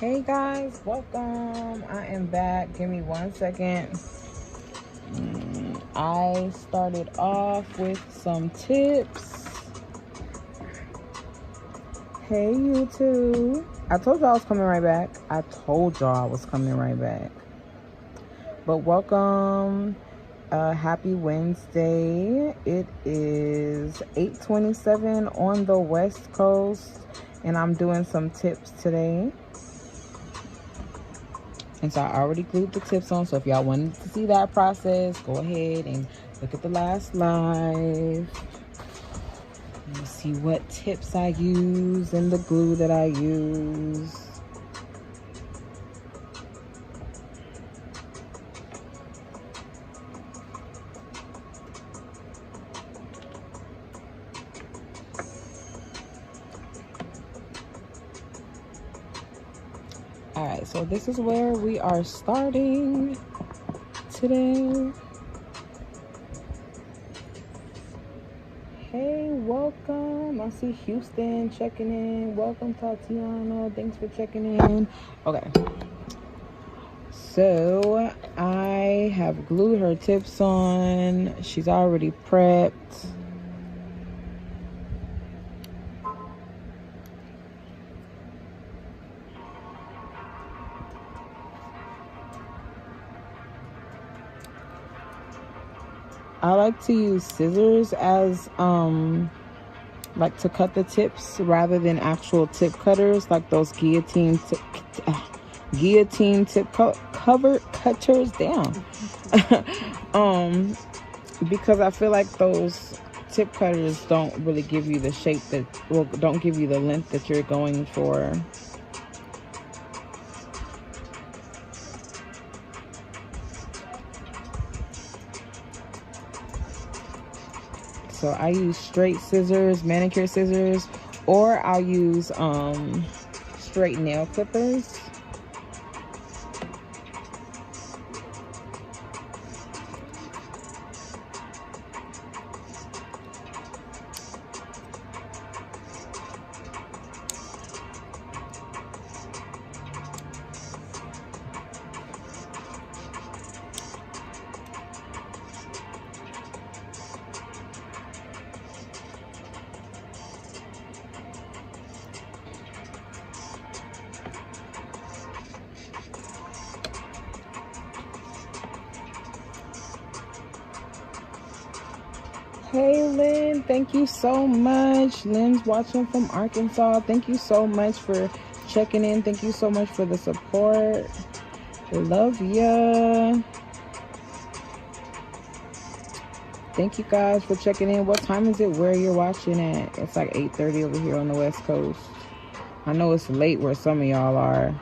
Hey guys, welcome. I am back. Give me 1 second. I started off with some tips. Hey YouTube. I told y'all I was coming right back. But welcome. Happy Wednesday. It is 8:27 on the West Coast, and I'm doing some tips today. And so I already glued the tips on, so if y'all wanted to see that process, go ahead and look at the last live. You see what tips I use and the glue that I use. Alright, so this is where we are starting today. Hey, welcome. I see Houston checking in. Welcome, Tatiana. Thanks for checking in. Okay. So, I have glued her tips on. She's already prepped. I like to use scissors as like to cut the tips rather than actual tip cutters, like those guillotine tip cover cutters down. Because I feel like those tip cutters don't really give you the shape that, well, don't give you the length that you're going for. So I use straight scissors, manicure scissors, or I'll use straight nail clippers. Hey Lynn, thank you so much. Lynn's watching from Arkansas. Thank you so much for checking in. Thank you so much for the support. Love ya. Thank you guys for checking in. What time is it where you're watching at? It's like 8:30 over here on the West Coast. I know it's late where some of y'all are.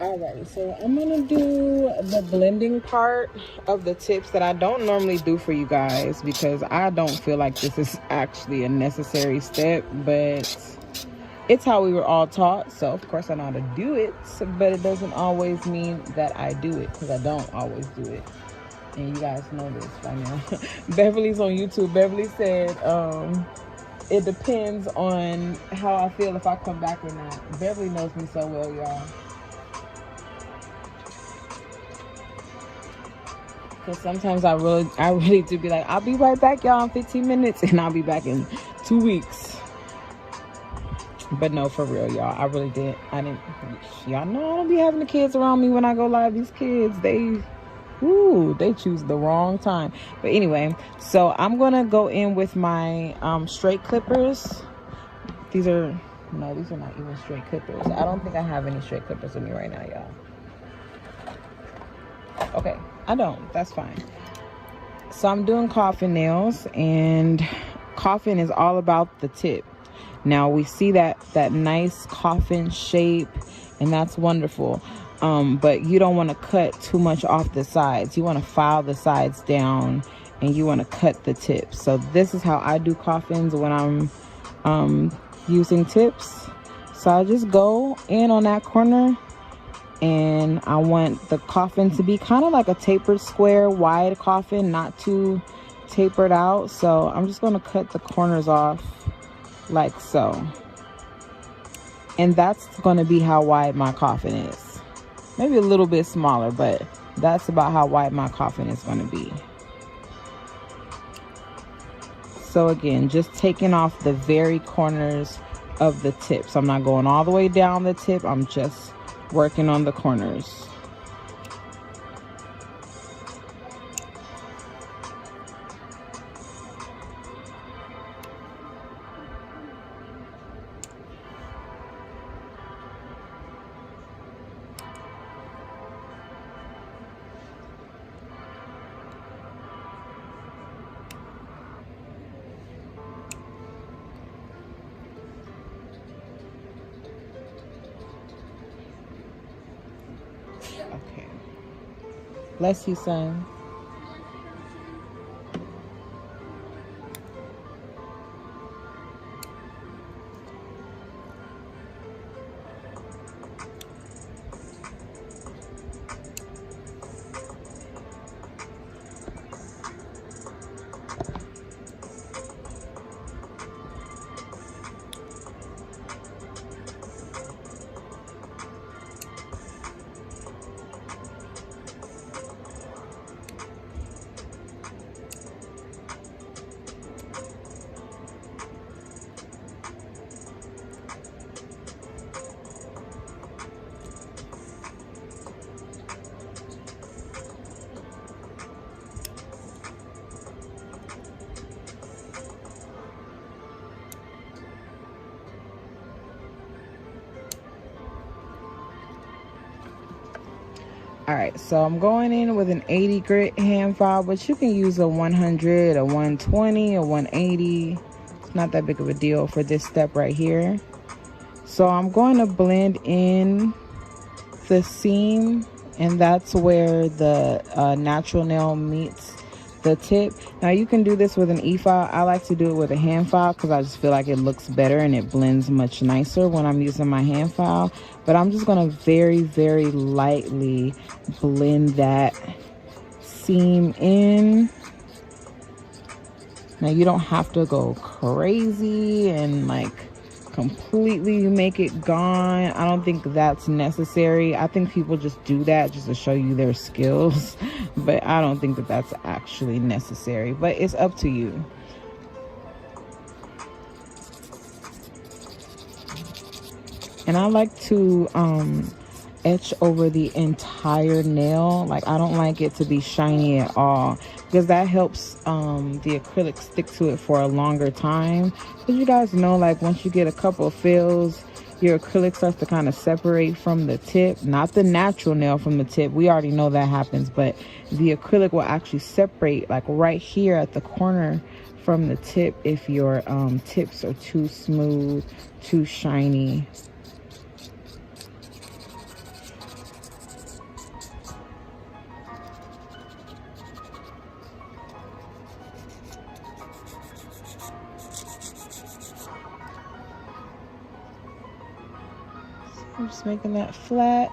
Alright, so I'm gonna do the blending part of the tips that I don't normally do for you guys because I don't feel like this is actually a necessary step, but it's how we were all taught, so of course I know how to do it, but it doesn't always mean that I do it, because I don't always do it, and you guys know this by now. Beverly's on YouTube. Beverly said it depends on how I feel if I come back or not. Beverly knows me so well, y'all. Because sometimes I really do be like, I'll be right back, y'all, in 15 minutes, and I'll be back in 2 weeks. But no, for real, y'all, y'all know I don't be having the kids around me when I go live. These kids, they choose the wrong time. But anyway, so I'm going to go in with my straight clippers. These are not even straight clippers. I don't think I have any straight clippers with me right now, y'all. Okay, I don't. That's fine. So I'm doing coffin nails, and coffin is all about the tip. Now we see that nice coffin shape, and that's wonderful. But you don't want to cut too much off the sides. You want to file the sides down and you want to cut the tips. So this is how I do coffins when I'm using tips. So I just go in on that corner, and I want the coffin to be kind of like a tapered square wide coffin, not too tapered out. So I'm just going to cut the corners off like so, and that's going to be how wide my coffin is. Maybe a little bit smaller, but that's about how wide my coffin is going to be. So again, just taking off the very corners of the tips. I'm not going all the way down the tip, I'm just working on the corners. Okay. Bless you, son. All right, so I'm going in with an 80 grit hand file, but you can use a 100, a 120, a 180. It's not that big of a deal for this step right here. So I'm going to blend in the seam, and that's where the natural nail meets the tip. Now you can do this with an e-file. I like to do it with a hand file because I just feel like it looks better and it blends much nicer when I'm using my hand file. But I'm just going to very, very lightly blend that seam in. Now you don't have to go crazy and like completely make it gone. I don't think that's necessary. I think people just do that just to show you their skills, but I don't think that that's actually necessary, but it's up to you. And I like to etch over the entire nail. Like, I don't like it to be shiny at all, because that helps the acrylic stick to it for a longer time. Because you guys know, like, once you get a couple of fills, your acrylic starts to kind of separate from the tip. Not the natural nail from the tip, we already know that happens, but the acrylic will actually separate, like right here at the corner, from the tip if your tips are too smooth, too shiny. I'm just making that flat.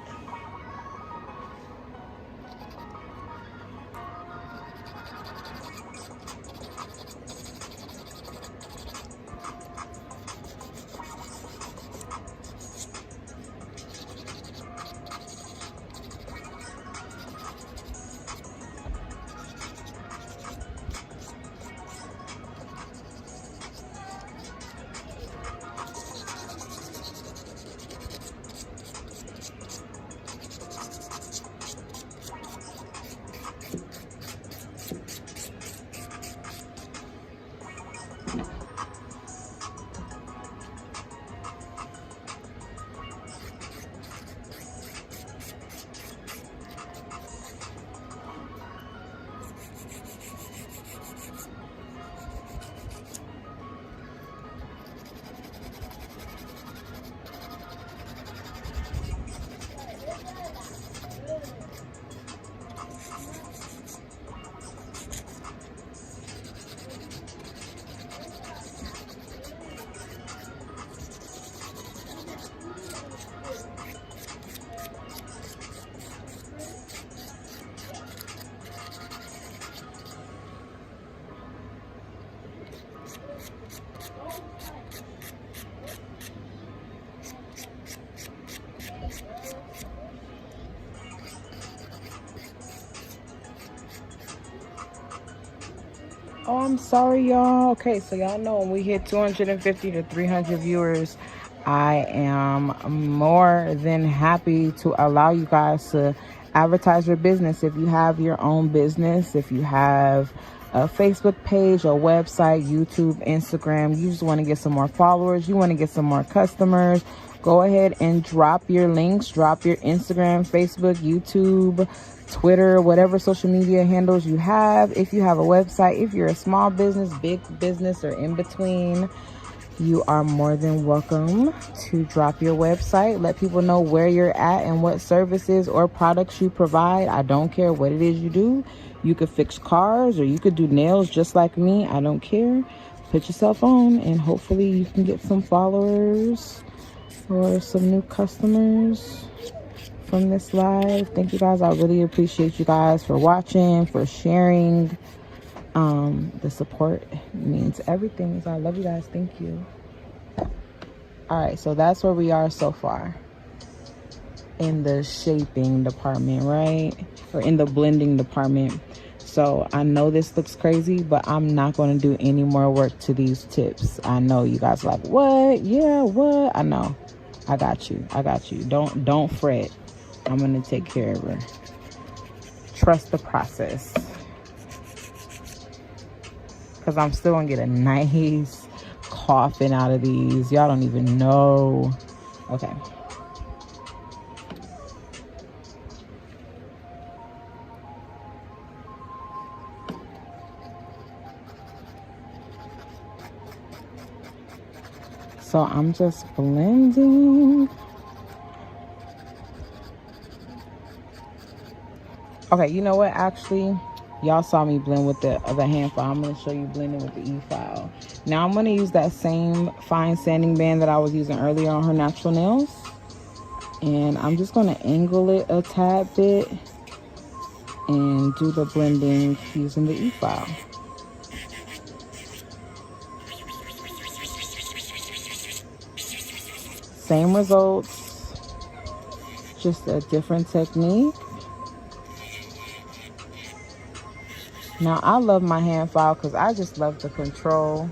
Oh, I'm sorry, y'all. Okay, so y'all know when we hit 250 to 300 viewers, I am more than happy to allow you guys to advertise your business. If you have your own business, if you have a Facebook page, a website, YouTube, Instagram, you just want to get some more followers, you want to get some more customers, go ahead and drop your links, drop your Instagram, Facebook, YouTube, Twitter, whatever social media handles you have. If you have a website, if you're a small business, big business, or in between, you are more than welcome to drop your website. Let people know where you're at and what services or products you provide. I don't care what it is you do. You could fix cars or you could do nails just like me. I don't care. Put yourself on and hopefully you can get some followers or some new customers from this live. Thank you guys. I really appreciate you guys for watching, for sharing. The support means everything. So I love you guys. Thank you. All right, so that's where we are so far in the shaping department, right? Or in the blending department. So I know this looks crazy, but I'm not going to do any more work to these tips. I know you guys are like, what? Yeah, what? I know. I got you. I got you. Don't fret. I'm going to take care of her. Trust the process. Because I'm still going to get a nice coffin out of these. Y'all don't even know. Okay. So I'm just blending. Okay, you know what? Actually, y'all saw me blend with the other hand file. I'm going to show you blending with the E file. Now I'm going to use that same fine sanding band that I was using earlier on her natural nails. And I'm just going to angle it a tad bit and do the blending using the E file. Same results, just a different technique. Now I love my hand file because I just love the control.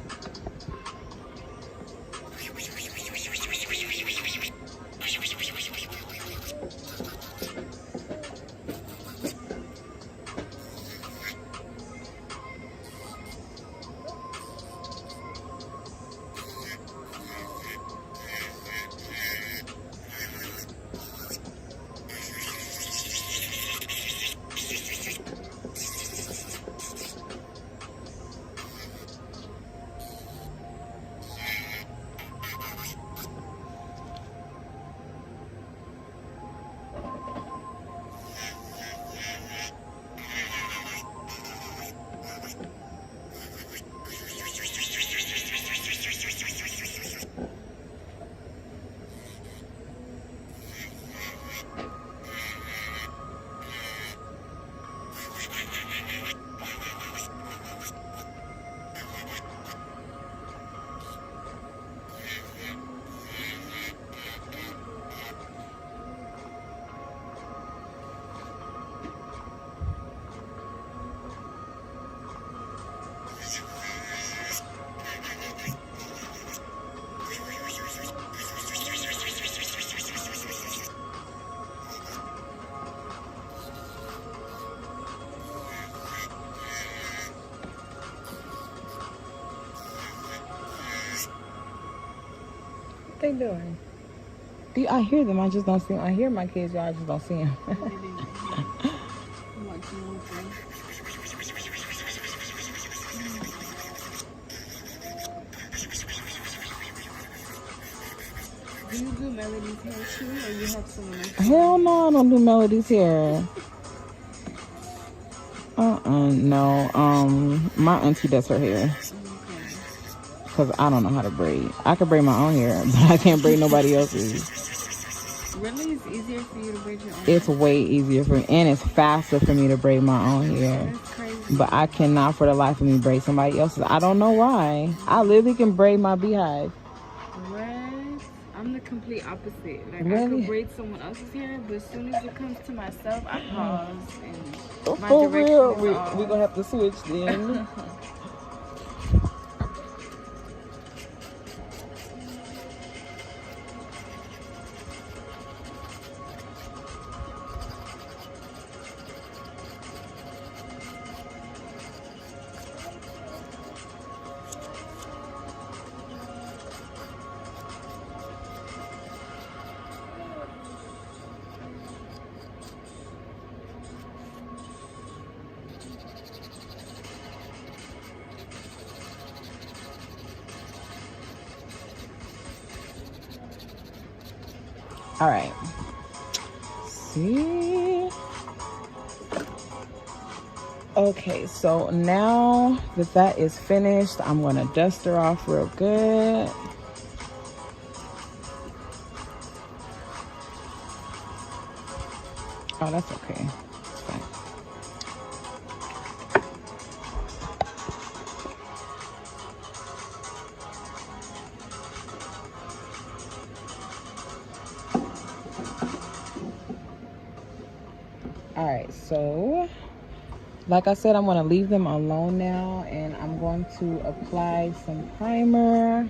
What they doing? I hear them, I just don't see them. I hear my kids, y'all, I just don't see them. Do you do Melody's hair too, or you have someone else? Hell no, I don't do Melody's hair. No. My auntie does her hair. Because I don't know how to braid. I can braid my own hair, but I can't braid nobody else's. Really? It's easier for you to braid your own It's hair? way easier for me, and it's faster for me to braid my own hair. That's crazy. But I cannot for the life of me braid somebody else's. I don't know why. I literally can braid my beehive. What? I'm the complete opposite. Like, Really? I could braid someone else's hair, but as soon as it comes to myself, I pause and my For direction real, is we off. gonna have to switch then. All right. See? Okay, so now that that is finished, I'm gonna dust her off real good. Oh, that's okay. It's fine. All right, so like I said, I'm going to leave them alone now, and I'm going to apply some primer.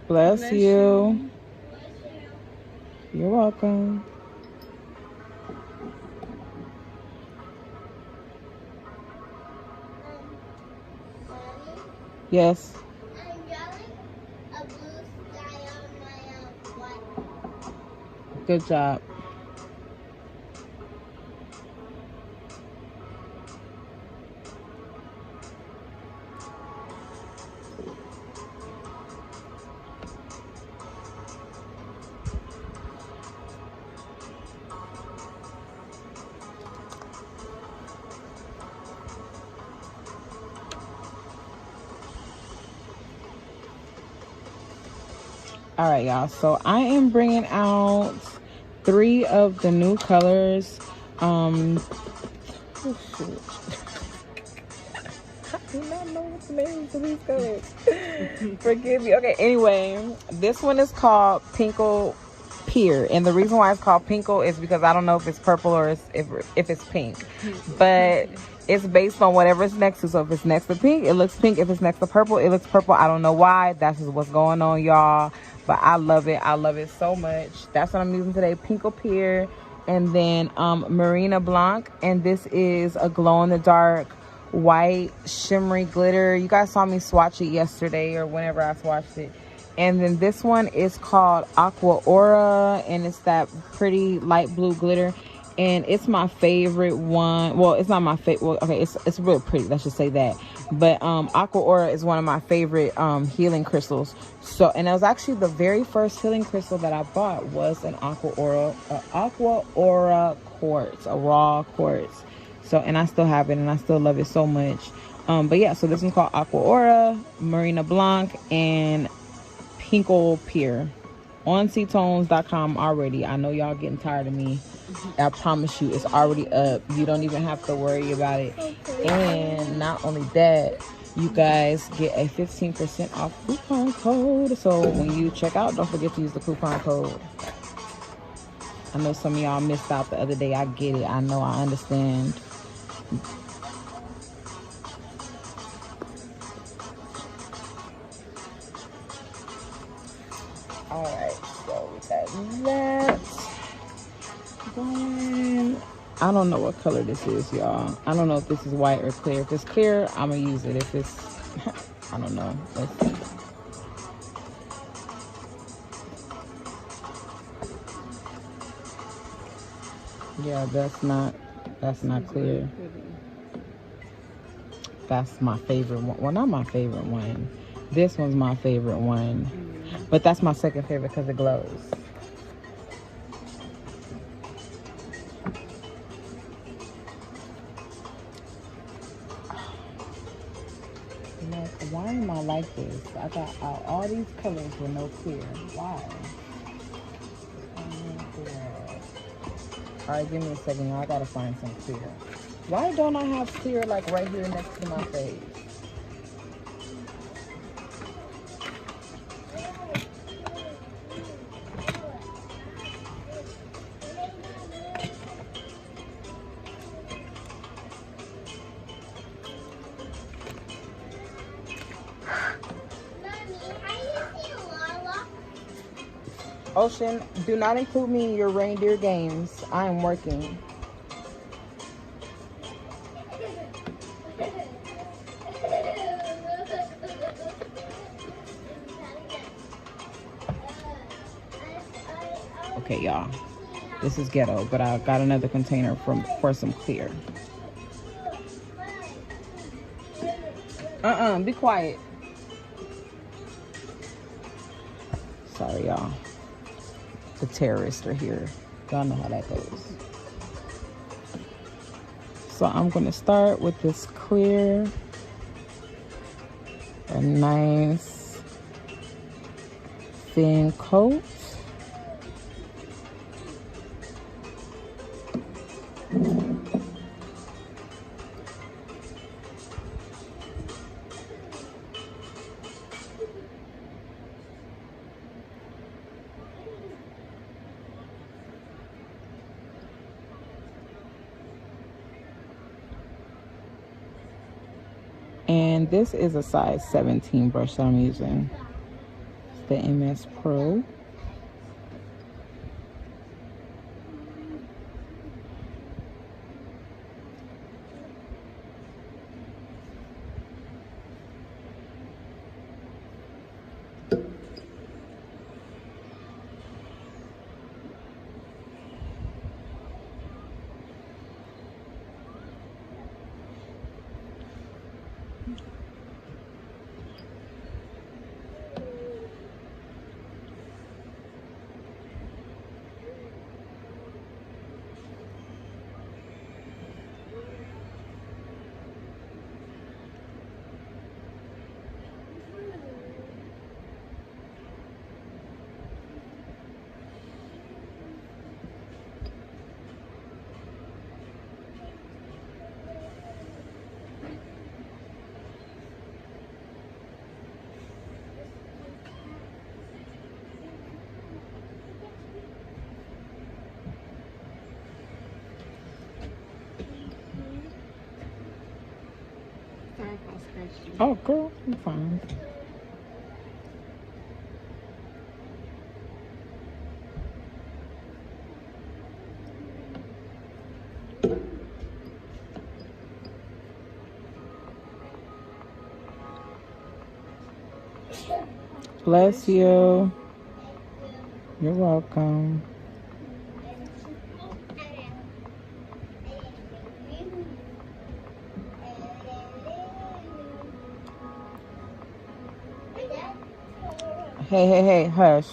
Bless you. You're welcome. Yes. I'm drawing a blue sky on my white. Good job. All right, y'all, so I am bringing out 3 of the new colors. Oh shoot. I do not know what the names of these colors. Forgive me. Okay, anyway, this one is called Pinkle Pier, and the reason why it's called Pinkle is because I don't know if it's purple or if it's pink, but it's based on whatever it's next to. So if it's next to pink, it looks pink. If it's next to purple, it looks purple. I don't know why. That's just what's going on, y'all. But I love it. I love it so much. That's what I'm using today. Pinkle Pier, and then Marina Blanc, and this is a glow in the dark white shimmery glitter. You guys saw me swatch it yesterday or whenever I swatched it. And then this one is called Aqua Aura, and it's that pretty light blue glitter, and it's my favorite one. Well, it's not my favorite. Well, okay, it's real pretty, let's just say that. But Aqua Aura is one of my favorite healing crystals. So, and it was actually the very first healing crystal that I bought was an Aqua Aura quartz, a raw quartz. So, and I still have it, and I still love it so much. But yeah, so this one's called Aqua Aura, Marina Blanc, and Pinkle Pier on ctones.com already. I know y'all getting tired of me. I promise you, it's already up. You don't even have to worry about it. Okay. And not only that, you guys get a 15% off coupon code. So when you check out, don't forget to use the coupon code. I know some of y'all missed out the other day. I get it. I know. I understand. Alright, so we got that going. I don't know what color this is, y'all. I don't know if this is white or clear. If it's clear, I'm gonna use it. If it's, I don't know. Let's see. Yeah, that's not clear. That's my favorite one. Well, not my favorite one. This one's my favorite one. But that's my second favorite because it glows. Look, why am I like this? I got all these colors with no clear. Why? Alright, give me a second, y'all. I gotta find some clear. Why don't I have clear like right here next to my face? Ocean, do not include me in your reindeer games. I am working. Okay, y'all. This is ghetto, but I got another container for some clear. Be quiet. Sorry, y'all. The terrorists are here. Y'all know how that goes. So I'm going to start with this clear. A nice thin coat. And this is a size 17 brush that I'm using. It's the MS Pro. Sorry if I scratched you. Oh, girl, I'm fine. Bless you. You're welcome. Hey, hey, hey, hush.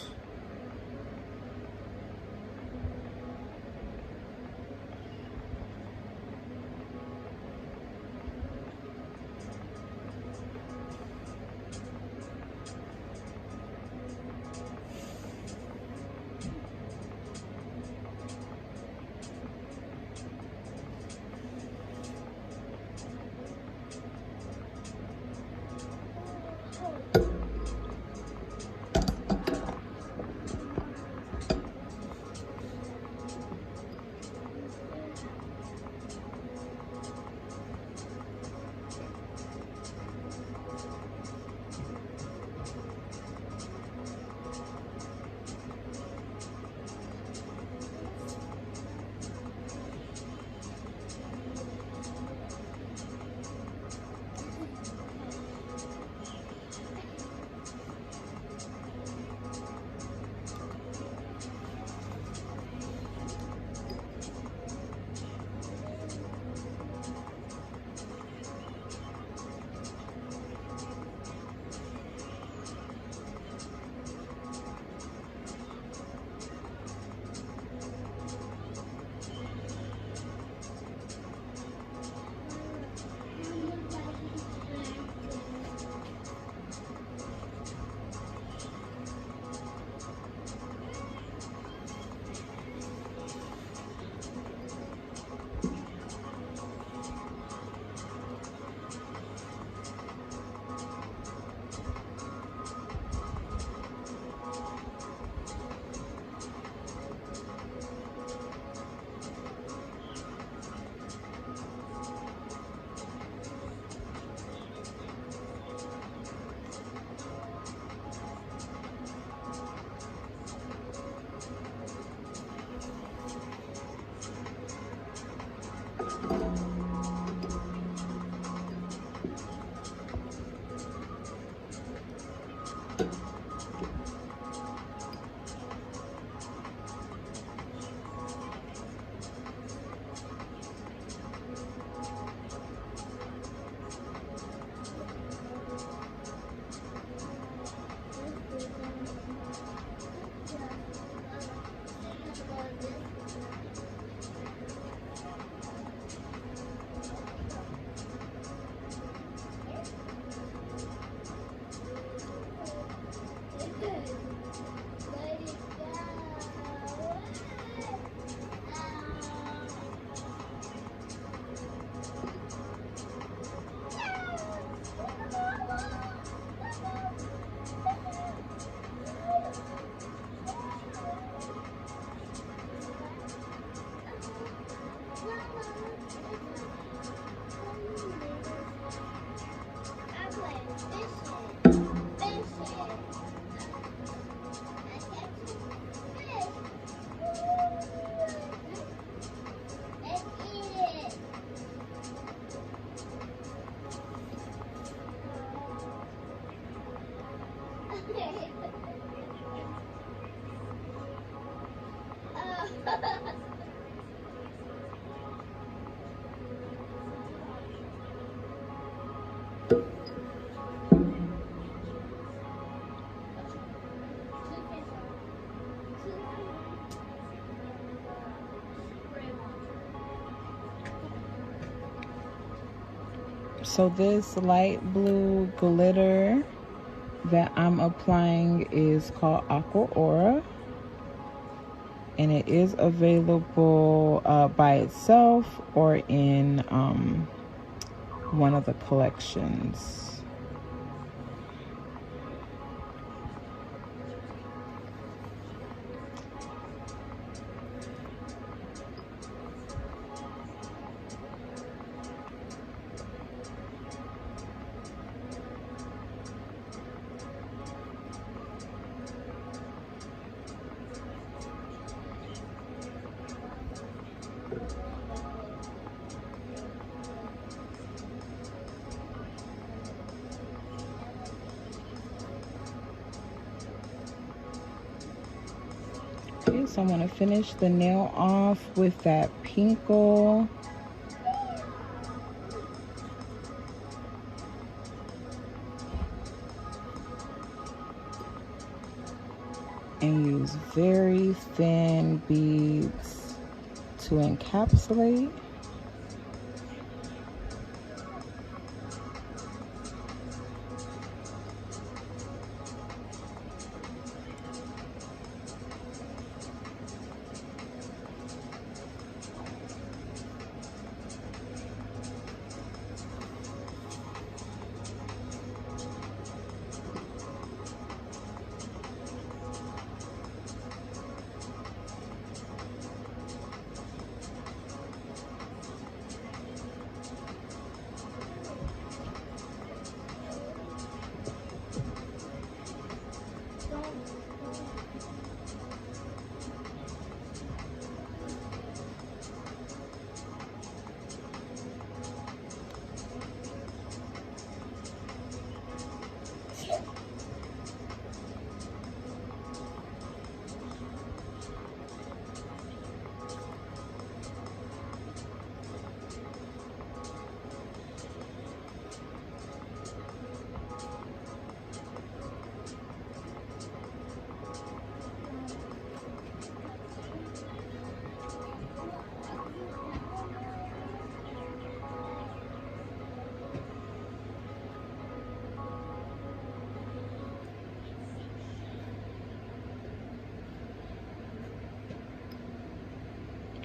So this light blue glitter that I'm applying is called Aqua Aura, and it is available by itself or in one of the collections. Okay, so I'm going to finish the nail off with that pinkle. And use very thin beads to encapsulate.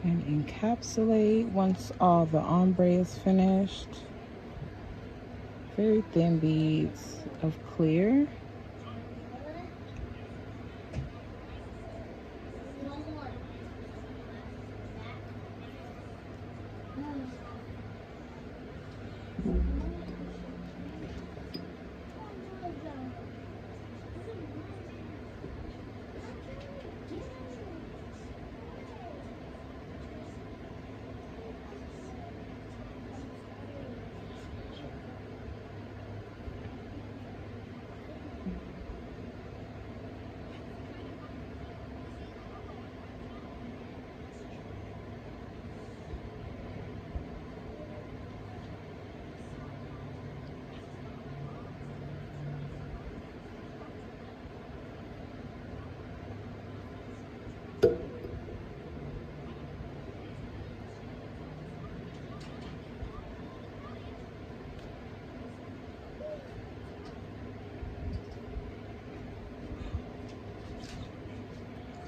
And encapsulate once all the ombre is finished. Very thin beads of clear.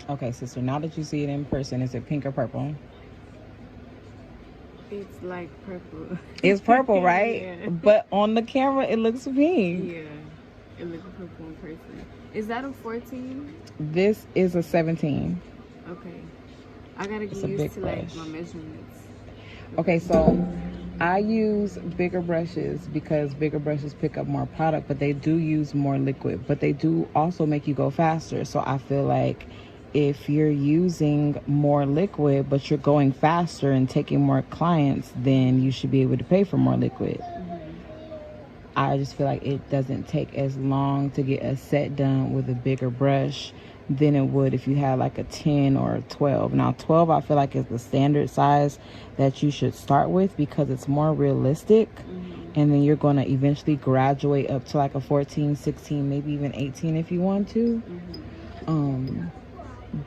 Okay, sister, now that you see it in person, is it pink or purple? It's like purple. It's purple, right? Yeah. But on the camera, it looks pink. Yeah, it looks purple in person. Is that a 14? This is a 17. Okay. I gotta It's get a used big to like brush. my measurements. Okay, so I use bigger brushes because bigger brushes pick up more product, but they do use more liquid, but they do also make you go faster. So I feel like if you're using more liquid, but you're going faster and taking more clients, then you should be able to pay for more liquid. I just feel like it doesn't take as long to get a set done with a bigger brush than it would if you had like a 10 or a 12. Now 12 I feel like is the standard size that you should start with because it's more realistic. And then you're going to eventually graduate up to like a 14, 16, maybe even 18 if you want to.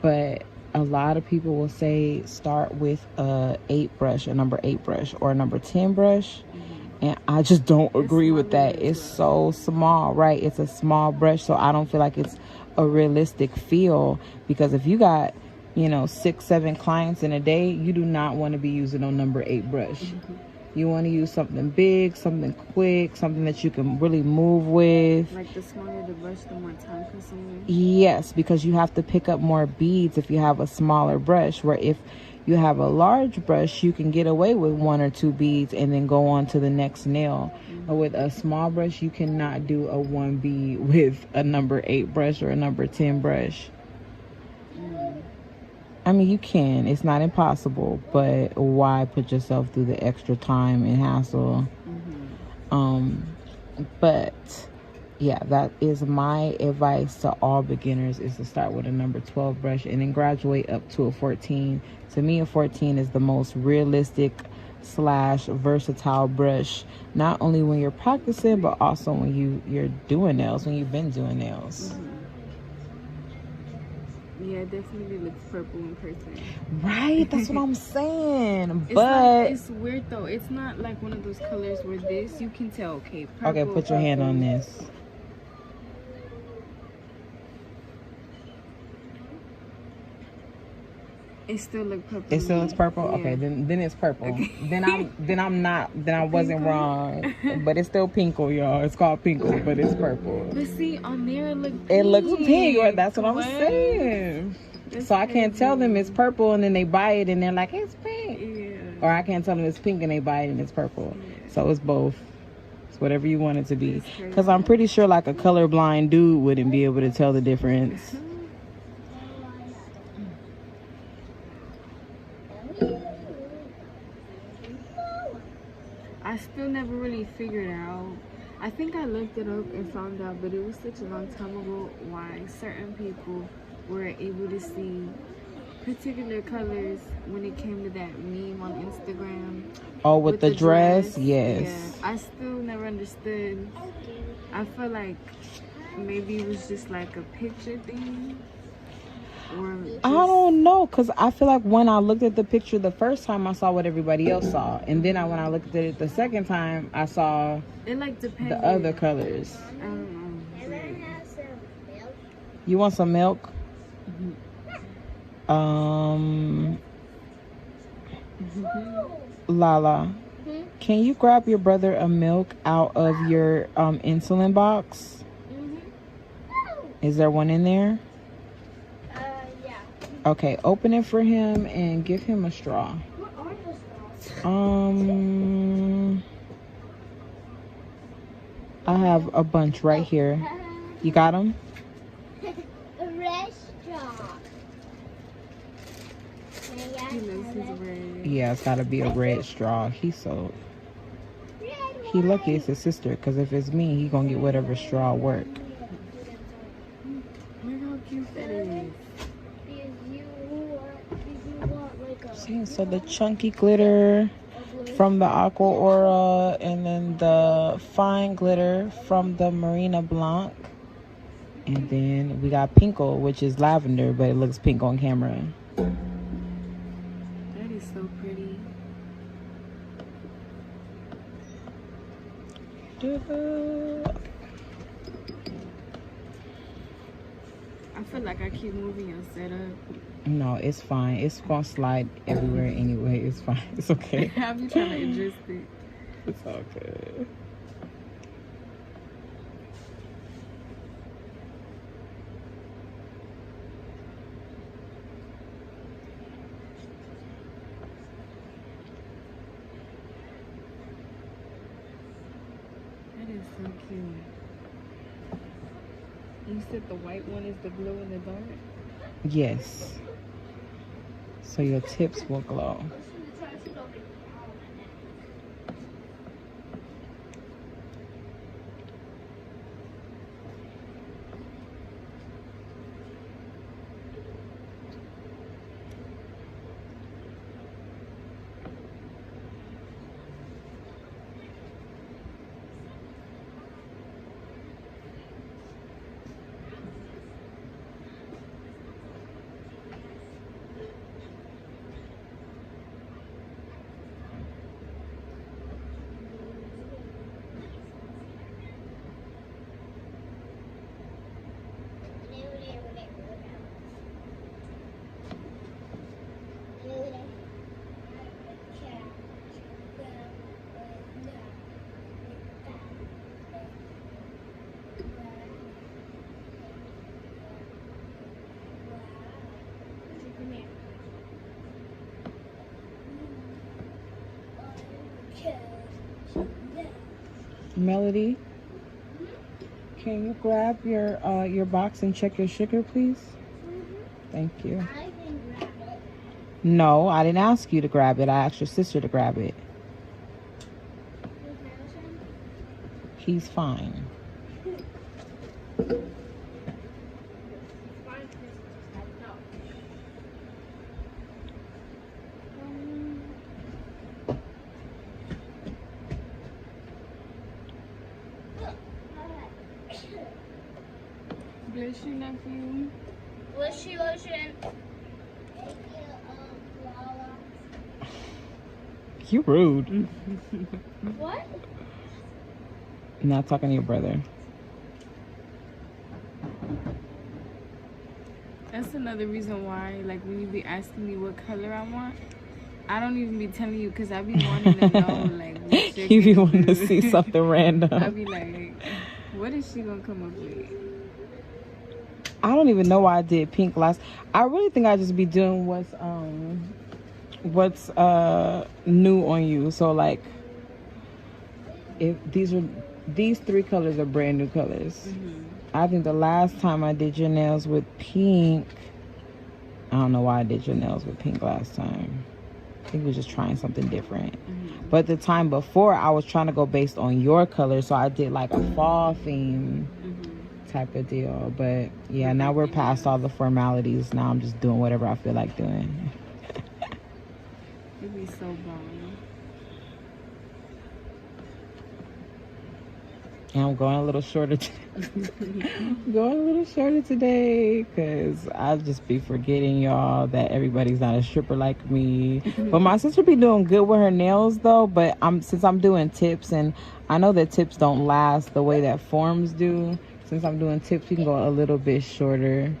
But a lot of people will say start with a 8 brush, a number 8 brush, or a number 10 brush. And I just don't agree with that. It's so small, right? It's a small brush, so I don't feel like it's a realistic feel. Because if you got, you know, 6, 7 clients in a day, you do not want to be using a number 8 brush. You want to use something big, something quick, something that you can really move with. Like the smaller the brush, the more time consuming? Yes, because you have to pick up more beads if you have a smaller brush. Where if you have a large brush, you can get away with 1 or 2 beads and then go on to the next nail. But with a small brush, you cannot do a 1 bead with a number 8 brush or a number 10 brush. I mean, you can. It's not impossible, but why put yourself through the extra time and hassle? But yeah, that is my advice to all beginners, is to start with a number 12 brush and then graduate up to a 14. To me, a 14 is the most realistic / versatile brush, not only when you're practicing, but also when you're doing nails, when you've been doing nails. Yeah, it definitely looks purple in person. Right, that's what I'm saying. It's But like, it's weird though. It's not like one of those colors where this, you can tell, okay, purple, okay, put your hand on this. It still looks purple. It still looks purple? Yeah. Okay, then it's purple. Okay. Then I wasn't wrong. But it's still pinkle, y'all. It's called pinkle, but it's purple. But see, on there it looks pink. It looks pink, right? That's what I'm saying. That's so I can't tell them crazy. it's purple and then they buy it and they're like, it's pink. Yeah. Or I can't tell them it's pink and they buy it and it's purple. Yeah. So it's both. It's whatever you want it to be. That's crazy. Because I'm pretty sure like a colorblind dude wouldn't be able to tell the difference. I still never really figured out. I think I looked it up and found out, but it was such a long time ago, why certain people were able to see particular colors when it came to that meme on Instagram. Oh, with the dress? Yes. Yeah, I still never understood. I feel like maybe it was just like a picture thing. Or just, I don't know, because I feel like when I looked at the picture the first time, I saw what everybody else saw. And then when I looked at it the second time, I saw it like depends. the other colors. I don't know. Can I have some milk? You want some milk? Lala, can you grab your brother a milk out of your insulin box? Is there one in there? Yeah. Okay, open it for him and give him a straw. What are the straws? I have a bunch right here. You got them? A red straw. He loves his red. Yeah, it's gotta be a red straw. He lucky it's his sister, because if it's me, he gonna get whatever straw work. Look how cute that is. See, so the chunky glitter from the Aqua Aura, and then the fine glitter from the Marina Blanc, and then we got Pinkle, which is lavender, but it looks pink on camera. That is so pretty. I feel like I keep moving your setup. No, it's fine. It's gonna slide everywhere anyway. It's fine. It's okay. I'll be trying to adjust it. It's all good. That is so cute. You said the white one is the glow in the dark? Yes. So your tips will glow. Melody, can you grab your box and check your sugar, please? Thank you. I can grab it. No, I didn't ask you to grab it. I asked your sister to grab it. He's fine. Bless you, nephew. Wishy lotion. You rude. What? I'm not talking to your brother. That's another reason why, like, when you be asking me what color I want, I don't even be telling you because I be wanting to know, like, what you're You be gonna wanting to do. see something random. I be like, what is she gonna come up with? I don't even know why I did pink last. I really think I just be doing what's new on you. So like, if these three colors are brand new colors. I think the last time I did your nails with pink, I don't know why I did your nails with pink last time. I think we were just trying something different. But the time before, I was trying to go based on your color, so I did like a fall theme type of deal. But yeah, now we're past all the formalities. Now I'm just doing whatever I feel like doing. It'd be so bomb. And I'm going a little shorter today because I just be forgetting, y'all, that everybody's not a stripper like me. But my sister be doing good with her nails though. But since I'm doing tips, and I know that tips don't last the way that forms do, since I'm doing tips, we can go a little bit shorter.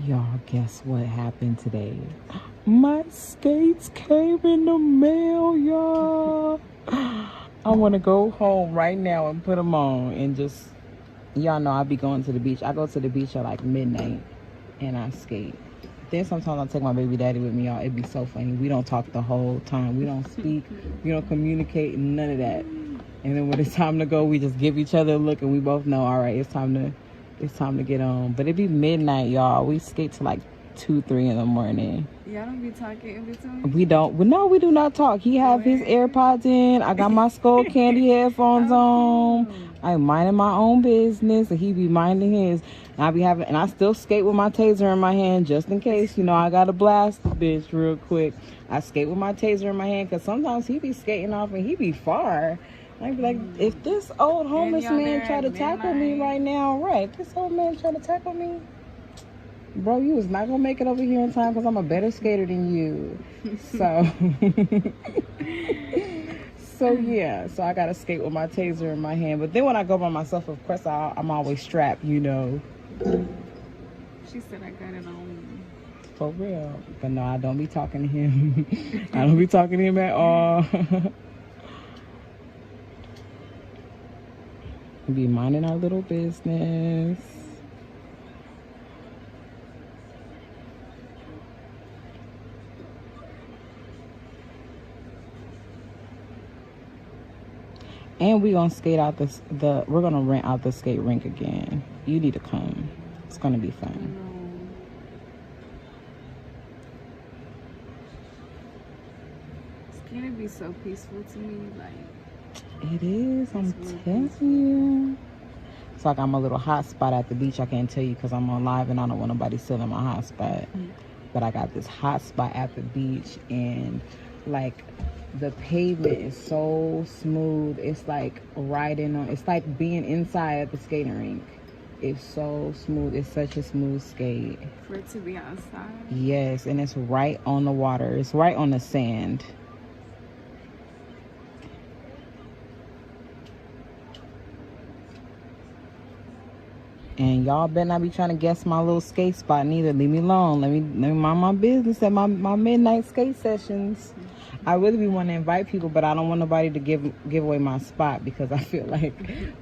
Y'all, guess what happened today? My skates came in the mail, y'all. I want to go home right now and put them on and just, y'all know I be going to the beach. I go to the beach at like midnight and I skate. Then sometimes I take my baby daddy with me, y'all. It'd be so funny. We don't talk the whole time. We don't speak. We don't communicate. None of that. And then when it's time to go, we just give each other a look and we both know, all right, it's time to get on. But it be midnight, y'all. We skate to like 2-3 in the morning. Y'all don't be talking in between? We don't. No, we do not talk. He have his AirPods in. I got my Skull Candy headphones on. I'm minding my own business, and he be minding his. And I still skate with my taser in my hand just in case. You know, I gotta blast the bitch real quick. I skate with my taser in my hand because sometimes he be skating off and he be far. I'd be like, if this old homeless man try to tackle me right now, right? This old man try to tackle me, bro, you was not gonna make it over here in time because I'm a better skater than you. So, so I gotta skate with my taser in my hand. But then when I go by myself, of course, I'm always strapped, you know. She said I got it on. For real. But no, I don't be talking to him. I don't be talking to him at all. Be minding our little business. And we gonna skate out we're gonna rent out the skate rink again. You need to come. It's gonna be fun. It's gonna be so peaceful to me, like. It is, I'm telling you. It's like I'm a little hot spot at the beach. I can't tell you because I'm on live and I don't want nobody stealing my hot spot. But I got this hot spot at the beach, and like the pavement is so smooth. It's like riding on, it's like being inside at the skating rink. It's so smooth. It's such a smooth skate. For it to be outside? Yes, and it's right on the water. It's right on the sand. And y'all better not be trying to guess my little skate spot neither. Leave me alone. Let me mind my business at my midnight skate sessions. I really be wanting to invite people, but I don't want nobody to give away my spot, because I feel like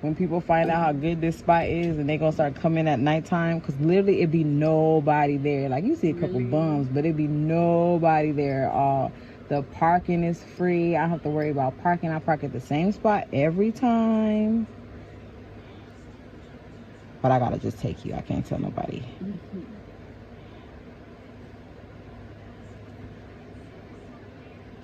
when people find out how good this spot is and they gonna start coming at nighttime, because literally it be nobody there. Like, you see a couple bums, but it be nobody there at all. The parking is free. I don't have to worry about parking. I park at the same spot every time. But I gotta just take you. I can't tell nobody.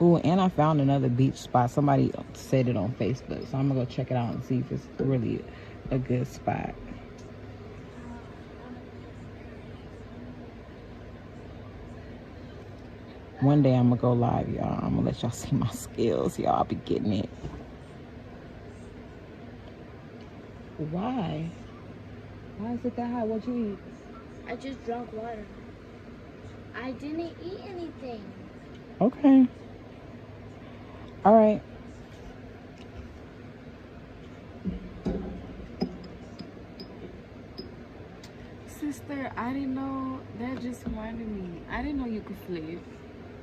Ooh, and I found another beach spot. Somebody said it on Facebook, so I'm gonna go check it out and see if it's really a good spot. One day I'm gonna go live, y'all. I'm gonna let y'all see my skills, y'all. I'll be getting it. Why? Why is it that high? What'd you eat? I just drank water. I didn't eat anything. Okay. All right. Sister, I didn't know. That just reminded me. I didn't know you could flip.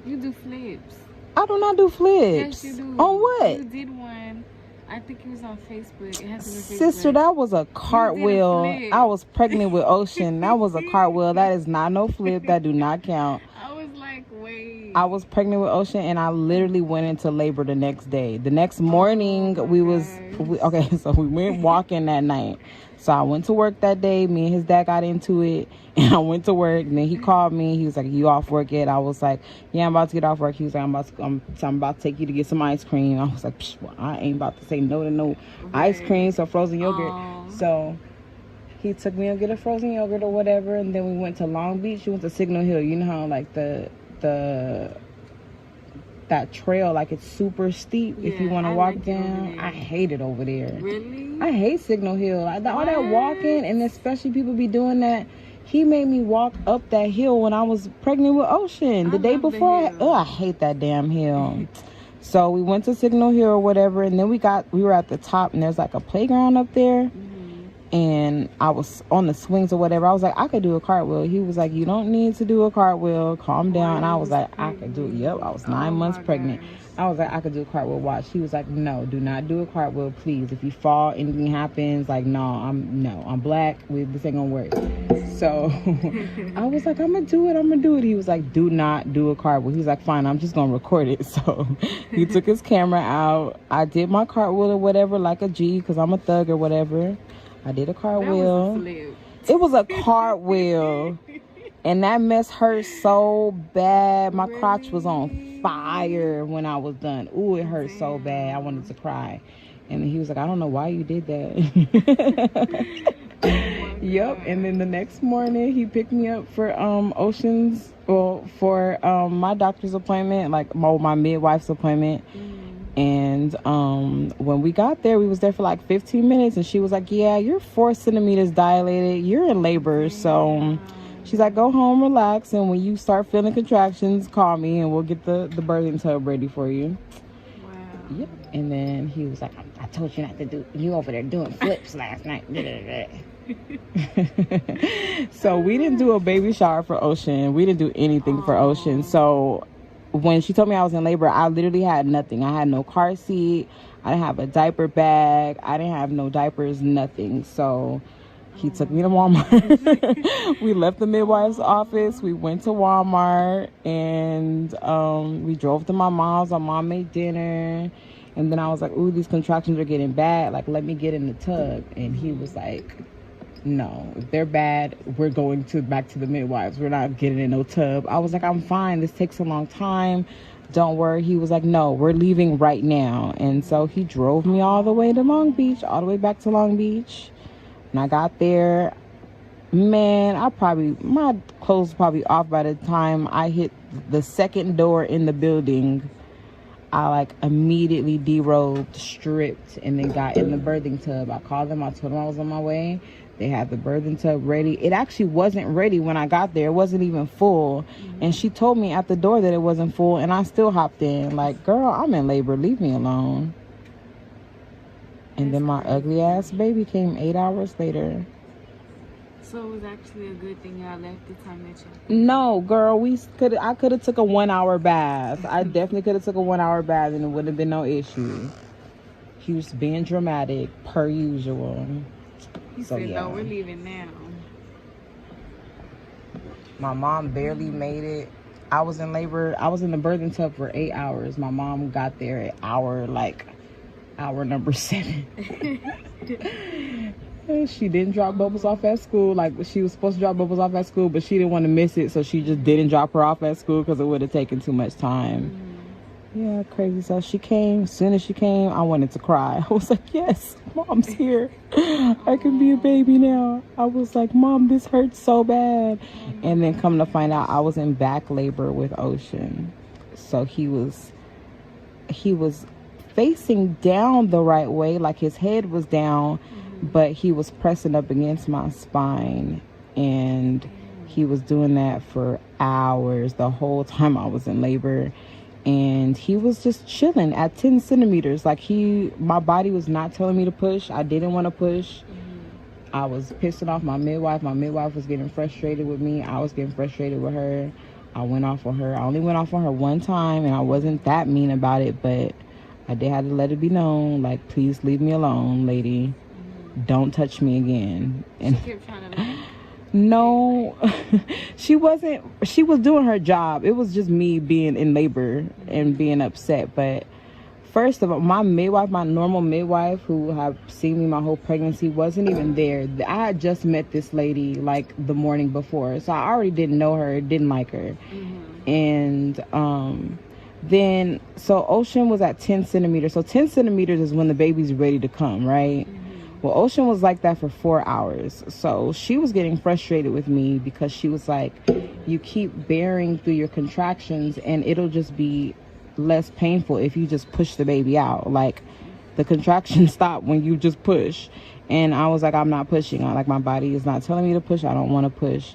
You do flips. I do not do flips. Yes, you do. On what? You did one. I think it was on Facebook. It has to be Facebook. Sister, that was a cartwheel. flip. I was pregnant with Ocean. That was a cartwheel. That is not no flip. That do not count. I was like, wait. I was pregnant with Ocean, and I literally went into labor the next day. The next morning, so we went walking that night. So I went to work that day. Me and his dad got into it, and I went to work. And then he called me. He was like, "You off work yet?" I was like, "Yeah, I'm about to get off work." He was like, I'm about to take you to get some ice cream." I was like, well, I ain't about to say no to no ice cream, so frozen yogurt. So he took me to get a frozen yogurt or whatever, and then we went to Long Beach. We went to Signal Hill. You know how like that trail, like it's super steep if you want to walk down. I hate it over there. Really? I hate Signal Hill. All that walking, and especially people be doing that. He made me walk up that hill when I was pregnant with Ocean the day before. I hate that damn hill. So we went to Signal Hill or whatever, and then we were at the top, and there's like a playground up there. And I was on the swings or whatever. I was like, I could do a cartwheel. He was like, you don't need to do a cartwheel. Calm down. And I was like, I could do it. Yep, I was 9 months pregnant. I was like, I could do a cartwheel. Watch. He was like, no, do not do a cartwheel, please. If you fall, anything happens, like, no, I'm black. This ain't gonna work. So I was like, I'm gonna do it. He was like, do not do a cartwheel. He was like, fine, I'm just gonna record it. So he took his camera out. I did my cartwheel or whatever, like a G, because I'm a thug or whatever. I did a cartwheel. It was a cartwheel. And that mess hurt so bad. My crotch was on fire when I was done. Ooh, it hurt so bad. I wanted to cry. And he was like, I don't know why you did that. Yep. And then the next morning, he picked me up for my doctor's appointment, like my midwife's appointment. And when we got there, we was there for like 15 minutes, and she was like, yeah, you're 4 centimeters dilated, you're in labor. So she's like, go home, relax, and when you start feeling contractions, call me and we'll get the birthing tub ready for you. Wow. Yep. And then he was like, I told you not to do, you over there doing flips last night. So we didn't do a baby shower for Ocean. We didn't do anything for Ocean. So when she told me I was in labor, I literally had nothing. I had no car seat. I didn't have a diaper bag. I didn't have no diapers, nothing. So he took me to Walmart. We left the midwife's office. We went to Walmart, and we drove to my mom's. My mom made dinner. And And then I was like, ooh, these contractions are getting bad. Like, let me get in the tub. And he was like, no, if they're bad, we're going back to the midwives. We're not getting in no tub. I was like, I'm fine. This takes a long time. Don't worry. He was like, no, we're leaving right now. And so he drove me all the way to Long Beach, all the way back to Long Beach. And I got there, man, my clothes were probably off by the time I hit the second door in the building. I like immediately derobed, stripped, and then got in the birthing tub. I called them. I told them I was on my way. They had the birthing tub ready. It actually wasn't ready when I got there. It wasn't even full. And she told me at the door that it wasn't full, and I still hopped in. Like, girl, I'm in labor. Leave me alone. And then my ugly ass baby came 8 hours later. So it was actually a good thing y'all left the time that No, girl, I could have took a 1 hour bath. I definitely could have took a 1 hour bath and it wouldn't have been no issue. He was being dramatic per usual. He said, yeah. No, we're leaving now. My mom barely made it. I was in labor. I was in the birthing tub for 8 hours. My mom got there at hour number 7. She didn't drop Bubbles off at school. Like, she was supposed to drop Bubbles off at school, but she didn't want to miss it, so she just didn't drop her off at school because it would have taken too much time. Yeah, crazy. So she came. As soon as she came, I wanted to cry. I was like, yes, Mom's here. I can be a baby now. I was like, Mom, this hurts so bad. And then come to find out, I was in back labor with Ocean. So he was facing down the right way, like his head was down, but he was pressing up against my spine, and he was doing that for hours the whole time I was in labor. And he was just chilling at 10 centimeters. Like, my body was not telling me to push. I didn't want to push. I was pissing off my midwife. My midwife was getting frustrated with me. I was getting frustrated with her. I went off on her. I only went off on her one time, and I wasn't that mean about it, but I did have to let it be known, like, please leave me alone, lady. Don't touch me again. And she kept trying to, like, no, she was doing her job. It was just me being in labor and being upset. But first of all, my normal midwife, who have seen me my whole pregnancy, wasn't even there. I had just met this lady like the morning before, so I already didn't know her, didn't like her. And then so Ocean was at 10 centimeters. So 10 centimeters is when the baby's ready to come, right? Well, Ocean was like that for 4 hours. So she was getting frustrated with me because she was like, you keep bearing through your contractions and it'll just be less painful if you just push the baby out. Like, the contractions stop when you just push. And I was like, I'm not pushing. Like, my body is not telling me to push. I don't want to push.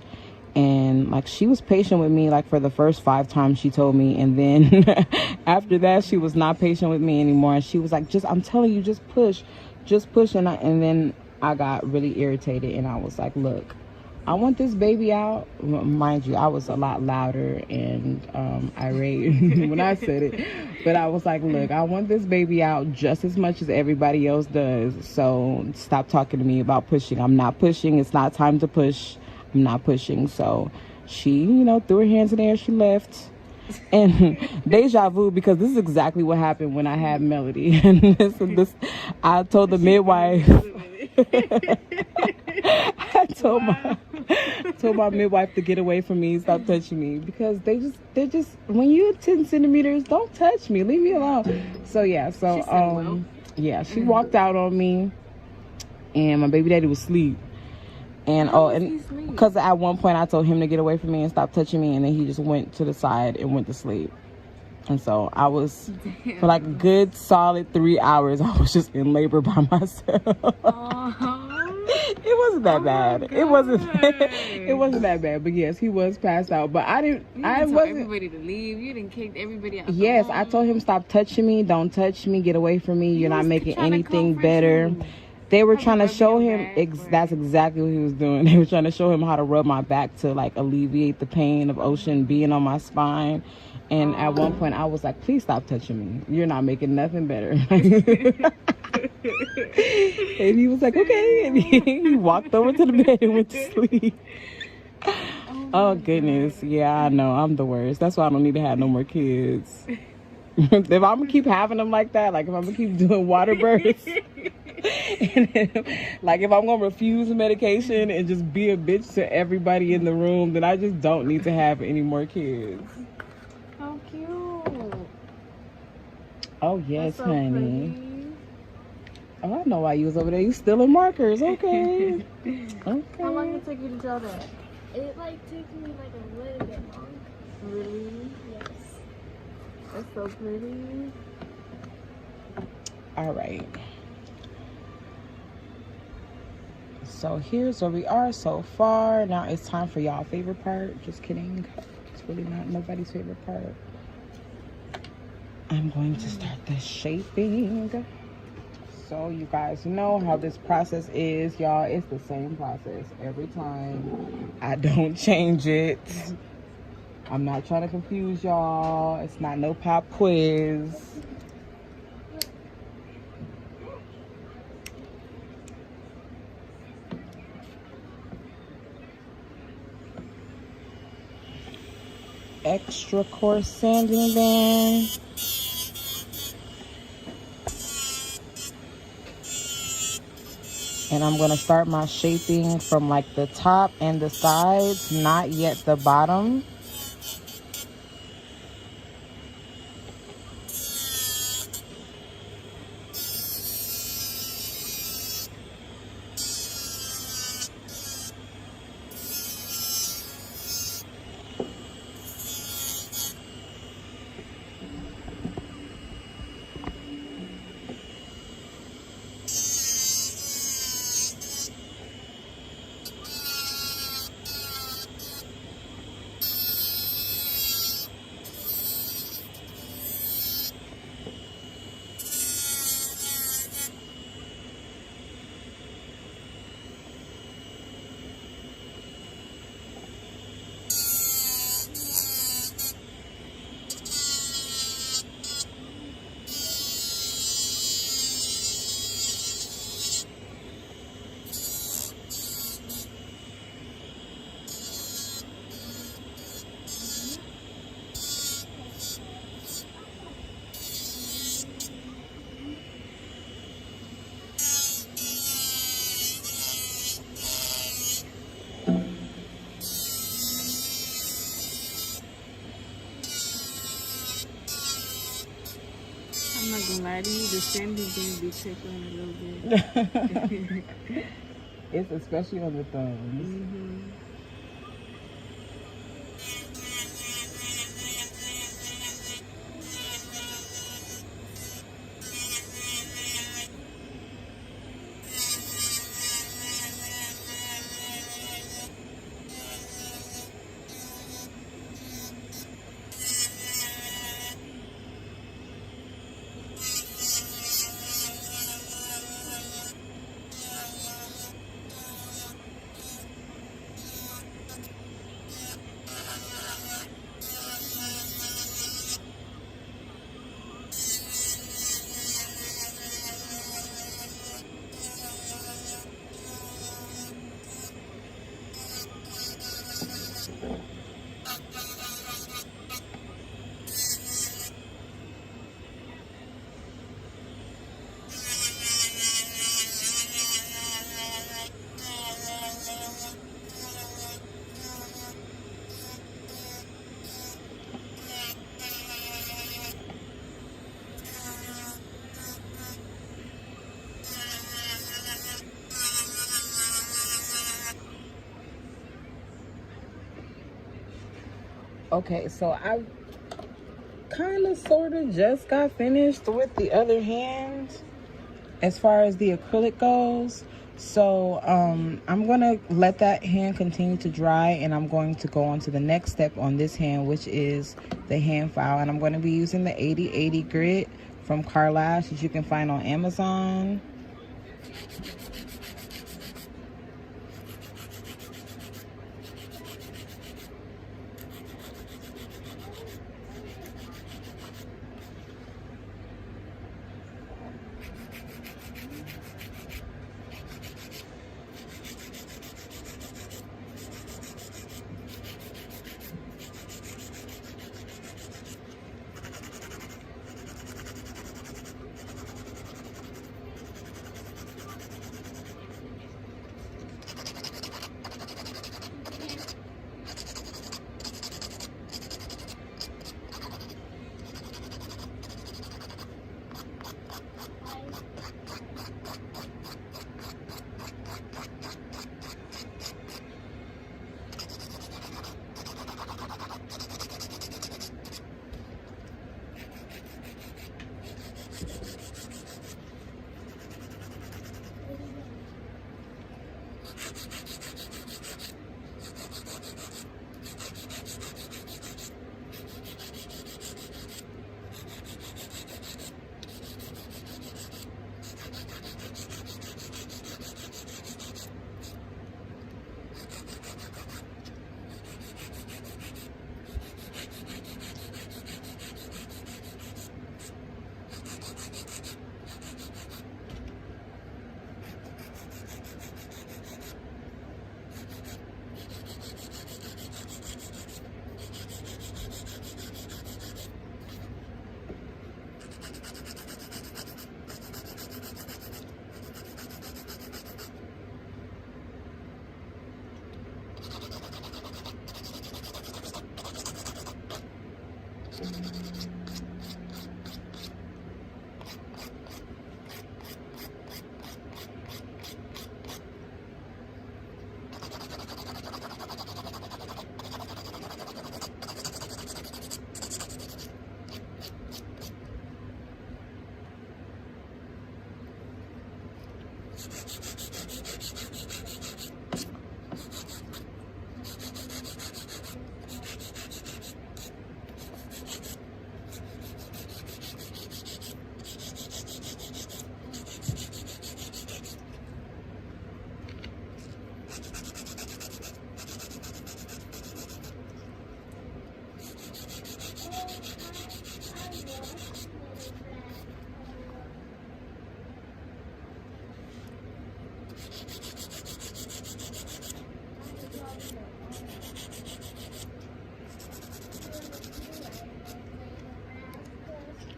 And like, she was patient with me like for the first 5 times she told me, and then after that she was not patient with me anymore. And she was like, I'm telling you, just push. And then I got really irritated, and I was like, look, I want this baby out. Mind you, I was a lot louder and irate when I said it, but I was like, look, I want this baby out just as much as everybody else does, so stop talking to me about pushing. I'm not pushing. It's not time to push. I'm not pushing. So she, threw her hands in the air. She left. And deja vu, because this is exactly what happened when I had Melody. And this I told the midwife. I told my midwife to get away from me, stop touching me, because they're just when you're 10 centimeters, don't touch me, leave me alone. So yeah, she walked out on me, and my baby daddy was asleep. And because at one point I told him to get away from me and stop touching me, and then he just went to the side and went to sleep. And so I was, for like a good solid 3 hours, I was just in labor by myself. It wasn't that bad. It wasn't that bad. But yes, he was passed out. But I didn't. I wasn't. Everybody to leave. You didn't kick everybody out. Yes, I told him, stop touching me. Don't touch me. Get away from me. You're not making anything better. They were trying to show him, that's exactly what he was doing. They were trying to show him how to rub my back to like alleviate the pain of Ocean being on my spine. And at one point I was like, please stop touching me. You're not making nothing better. And he was like, okay. And he walked over to the bed and went to sleep. Oh goodness. Yeah, I know. I'm the worst. That's why I don't need to have no more kids. If I'm gonna keep having them like that, like if I'm gonna keep doing water bursts, and then, like if I'm gonna refuse medication and just be a bitch to everybody in the room, then I just don't need to have any more kids. How cute. Oh yes, That's so honey. pretty. Oh, I know why you was over there. You stealing markers. Okay. Okay. How long did it take you to draw that? It like took me like a little bit long. Really? Yes. That's so pretty. All right. So here's where we are so far. Now it's time for y'all favorite part. Just kidding. It's really not nobody's favorite part. I'm going to start the shaping. So you guys know how this process is, y'all. It's the same process every time. I don't change it. I'm not trying to confuse y'all. It's not no pop quiz. Extra coarse sanding band. And I'm going to start my shaping from like the top and the sides, not yet the bottom. I'm not gonna lie to you, the sanding can be tickling a little bit. It's especially on the thumbs. Mm-hmm. Okay, so I kind of sort of just got finished with the other hand as far as the acrylic goes. So I'm gonna let that hand continue to dry, and I'm going to go on to the next step on this hand, which is the hand file. And I'm going to be using the 8080 grit from Carlash that you can find on Amazon.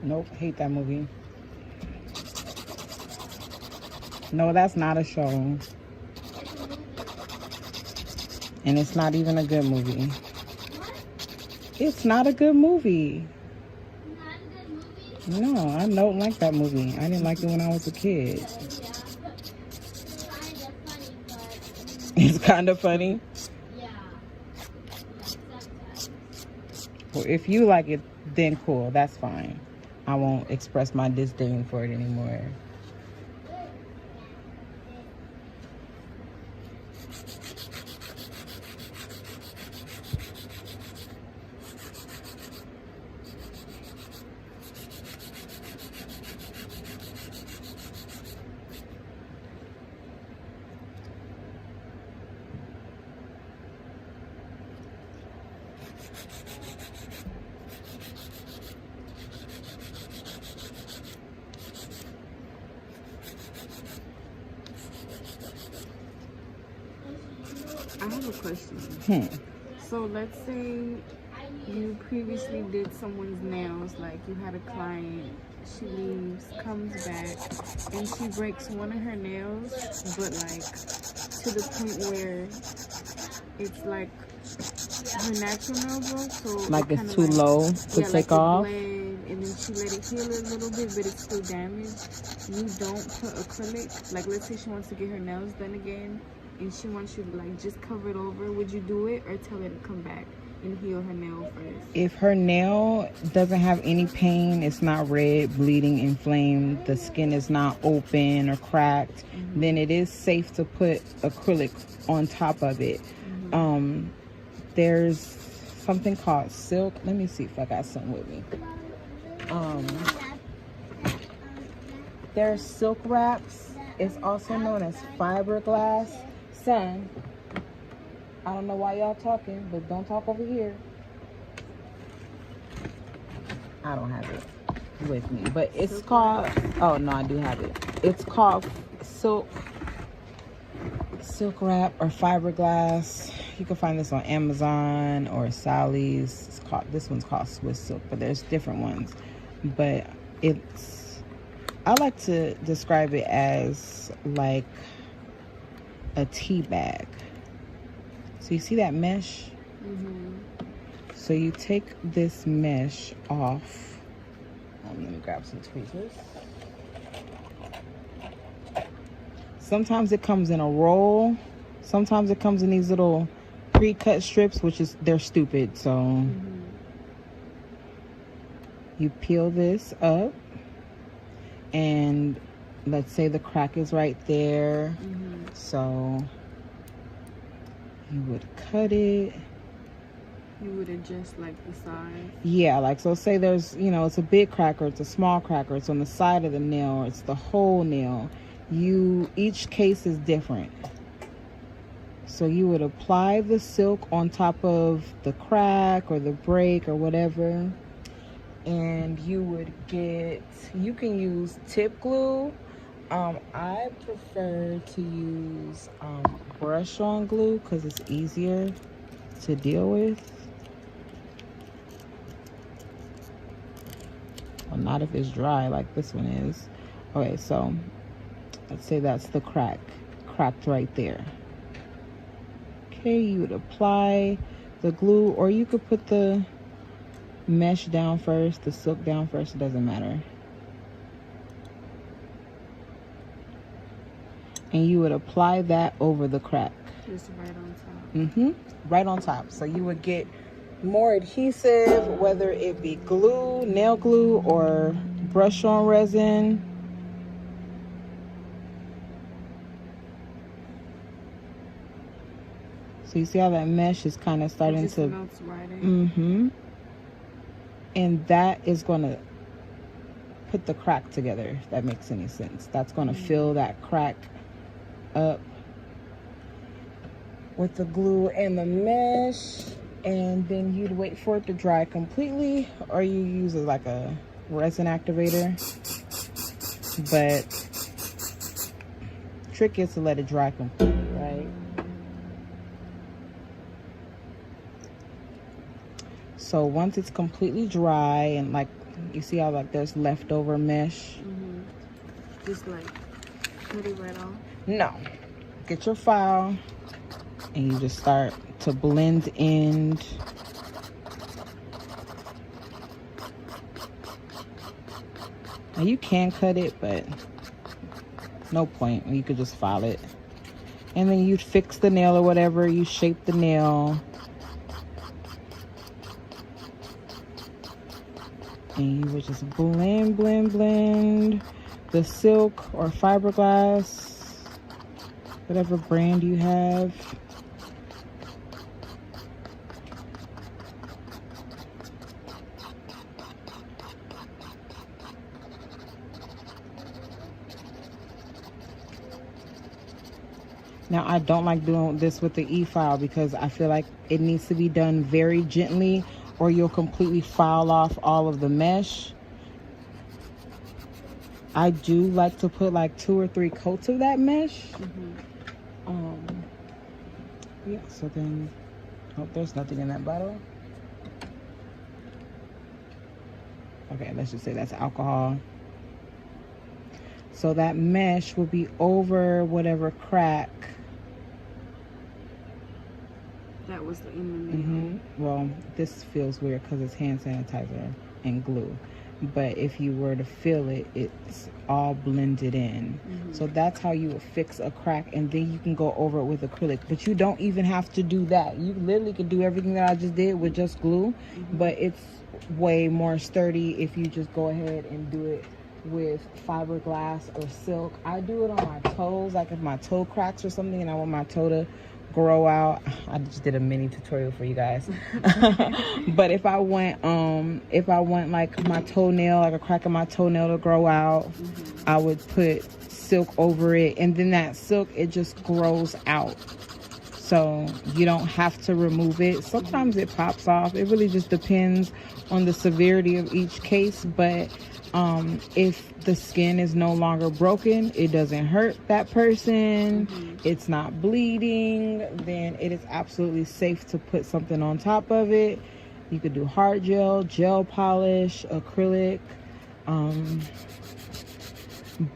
Nope, hate that movie. No, that's not a show. And it's not even a good movie. It's not a good movie. Not a good movie? No, I don't like that movie. I didn't like it when I was a kid. It's kind of funny. Yeah. Well, if you like it, then cool. That's fine. I won't express my disdain for it anymore. I have a question. So let's say you previously did someone's nails, like you had a client, she leaves, comes back, and she breaks one of her nails, but like to the point where it's like her natural nail broke, so Like it it's too low to take off? Bled, and then she let it heal a little bit, but it's still damaged. You don't put acrylic, like let's say she wants to get her nails done again, and she wants you to like just cover it over, would you do it or tell her to come back and heal her nail first? If her nail doesn't have any pain, it's not red, bleeding, inflamed, the skin is not open or cracked, then it is safe to put acrylic on top of it. There's something called silk. Let me see if I got some with me. There's silk wraps. It's also known as fiberglass. Son, I don't know why y'all talking, but don't talk over here. I don't have it with me, but it's called, oh no, I do have it. It's called silk wrap or fiberglass. You can find this on Amazon or Sally's. It's called, this one's called Swiss silk, but there's different ones. But I like to describe it as like a tea bag. So you see that mesh? So you take this mesh off. Let me grab some tweezers. Sometimes it comes in a roll. Sometimes it comes in these little pre-cut strips, which is, they're stupid. So you peel this up, and let's say the crack is right there. So You would cut it. You would adjust like the size. Yeah, like so say there's, you know, it's a big crack or it's a small crack or it's on the side of the nail or it's the whole nail. Each case is different. So you would apply the silk on top of the crack or the break or whatever. And you can use tip glue. I prefer to use brush on glue because it's easier to deal with. Well, not if it's dry like this one is. Okay, so let's say that's the cracked right there. Okay, you would apply the glue, or you could put the mesh down first, the silk down first, it doesn't matter. And you would apply that over the crack. Just right on top. Right on top. So you would get more adhesive, whether it be glue, nail glue, or brush on resin. So you see how that mesh is kind of starting it just to melts right in. And that is going to put the crack together, if that makes any sense. That's going to fill that crack up with the glue and the mesh. And then you'd wait for it to dry completely, or you use it like a resin activator. But trick is to let it dry completely, right? So once it's completely dry and like you see how like there's leftover mesh, just like cut it right off. No, get your file and you just start to blend in. Now you can cut it, but no point. You could just file it, and then you fix the nail or whatever. You shape the nail. And you would just blend the silk or fiberglass, whatever brand you have. Now, I don't like doing this with the e-file because I feel like it needs to be done very gently, or you'll completely file off all of the mesh. I do like to put like 2 or 3 coats of that mesh. Yeah, so then, oh, there's nothing in that bottle. Okay, let's just say that's alcohol. So that mesh will be over whatever crack that was in the nail. Well, this feels weird because it's hand sanitizer and glue. But if you were to feel it, it's all blended in. So that's how you would fix a crack, and then you can go over it with acrylic. But you don't even have to do that. You literally could do everything that I just did with just glue, but it's way more sturdy if you just go ahead and do it with fiberglass or silk. I do it on my toes, like if my toe cracks or something and I want my toe to grow out. I just did a mini tutorial for you guys. But if I want like my toenail, like a crack in my toenail to grow out, I would put silk over it, and then that silk, it just grows out. So you don't have to remove it. Sometimes it pops off. It really just depends on the severity of each case. But if the skin is no longer broken, it doesn't hurt that person, it's not bleeding, then it is absolutely safe to put something on top of it. You could do hard gel, gel polish, acrylic.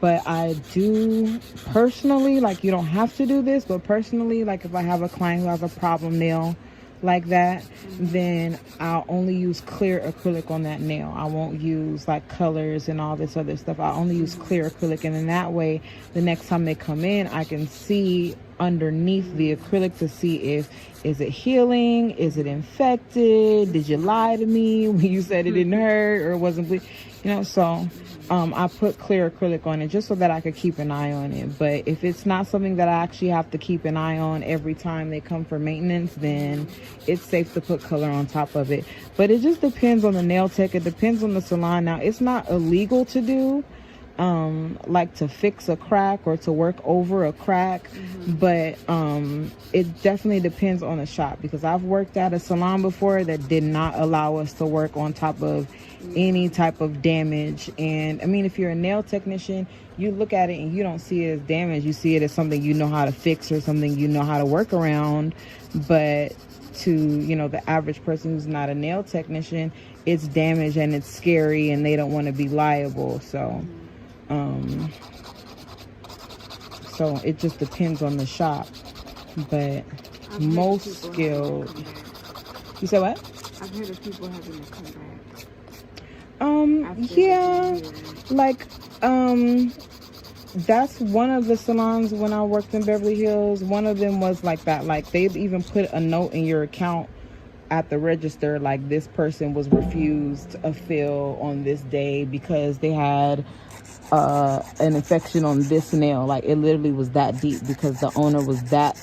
But I do personally, like, you don't have to do this, but personally, like if I have a client who has a problem nail like that, then I'll only use clear acrylic on that nail. I won't use like colors and all this other stuff. I only use clear acrylic, and in that way, the next time they come in, I can see underneath the acrylic to see if is it healing, is it infected, did you lie to me when you said it didn't hurt or it wasn't bleeding, you know. So I put clear acrylic on it just so that I could keep an eye on it. But if it's not something that I actually have to keep an eye on every time they come for maintenance, then it's safe to put color on top of it. But it just depends on the nail tech. It depends on the salon. Now, it's not illegal to do like to fix a crack or to work over a crack, but it definitely depends on the shop, because I've worked at a salon before that did not allow us to work on top of any type of damage. And I mean, if you're a nail technician, you look at it and you don't see it as damage, you see it as something you know how to fix or something you know how to work around. But to, you know, the average person who's not a nail technician, it's damage and it's scary and they don't want to be liable. So so it just depends on the shop. But most skilled. You said what? I've heard of people having to come back. Yeah, like that's one of the salons when I worked in Beverly Hills. One of them was like that. Like, they'd even put a note in your account at the register, like, this person was refused a fill on this day because they had an infection on this nail. Like, it literally was that deep because the owner was that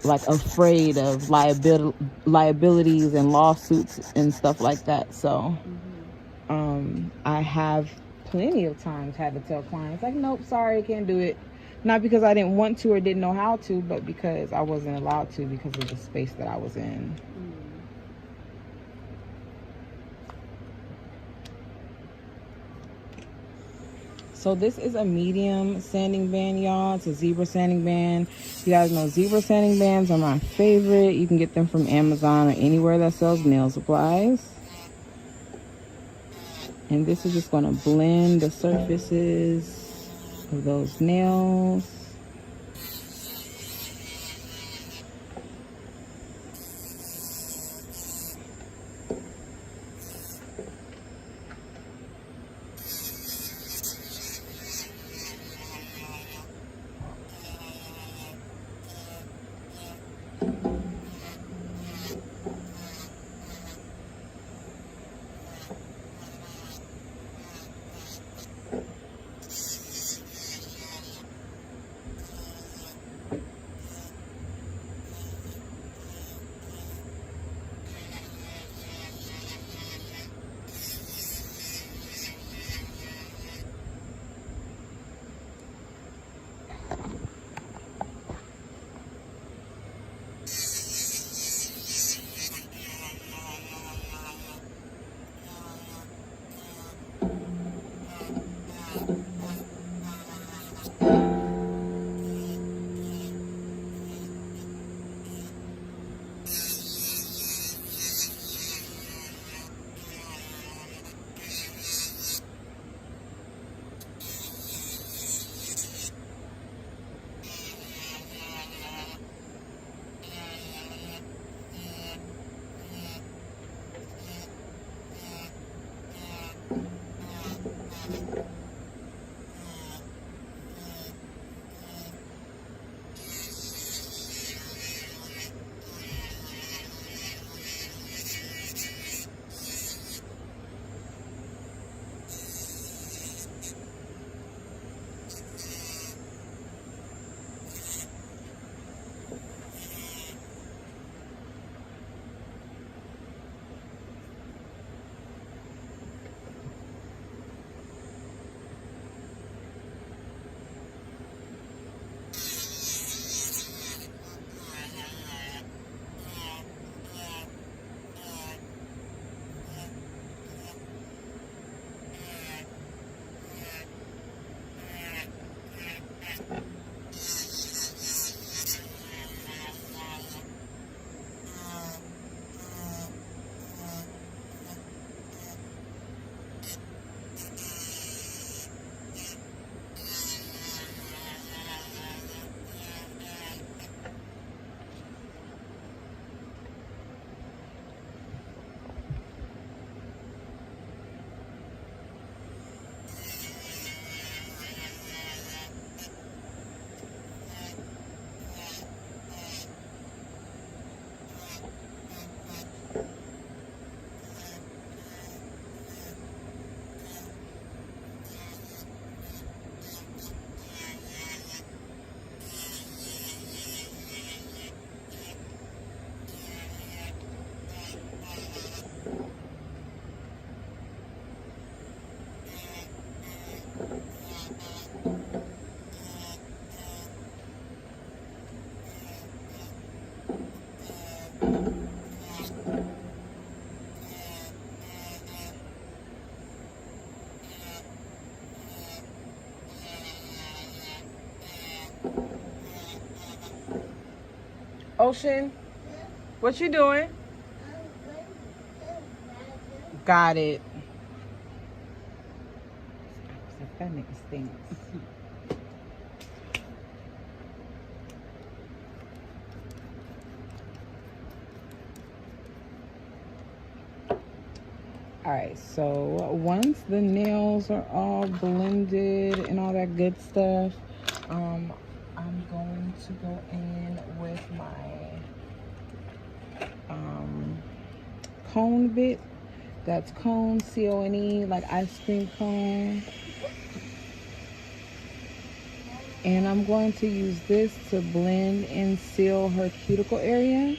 like afraid of liabilities and lawsuits and stuff like that. So I have plenty of times had to tell clients, like, nope, sorry, I can't do it. Not because I didn't want to or didn't know how to, but because I wasn't allowed to because of the space that I was in. So this is a medium sanding band, y'all. It's a zebra sanding band. You guys know zebra sanding bands are my favorite. You can get them from Amazon or anywhere that sells nail supplies. And this is just going to blend the surfaces of those nails. Ocean, what you doing? Got it. That nigga stinks. Alright, so once the nails are all blended and all that good stuff, I'm going to go in with my cone bit. That's cone, C-O-N-E, like ice cream cone. And I'm going to use this to blend and seal her cuticle area.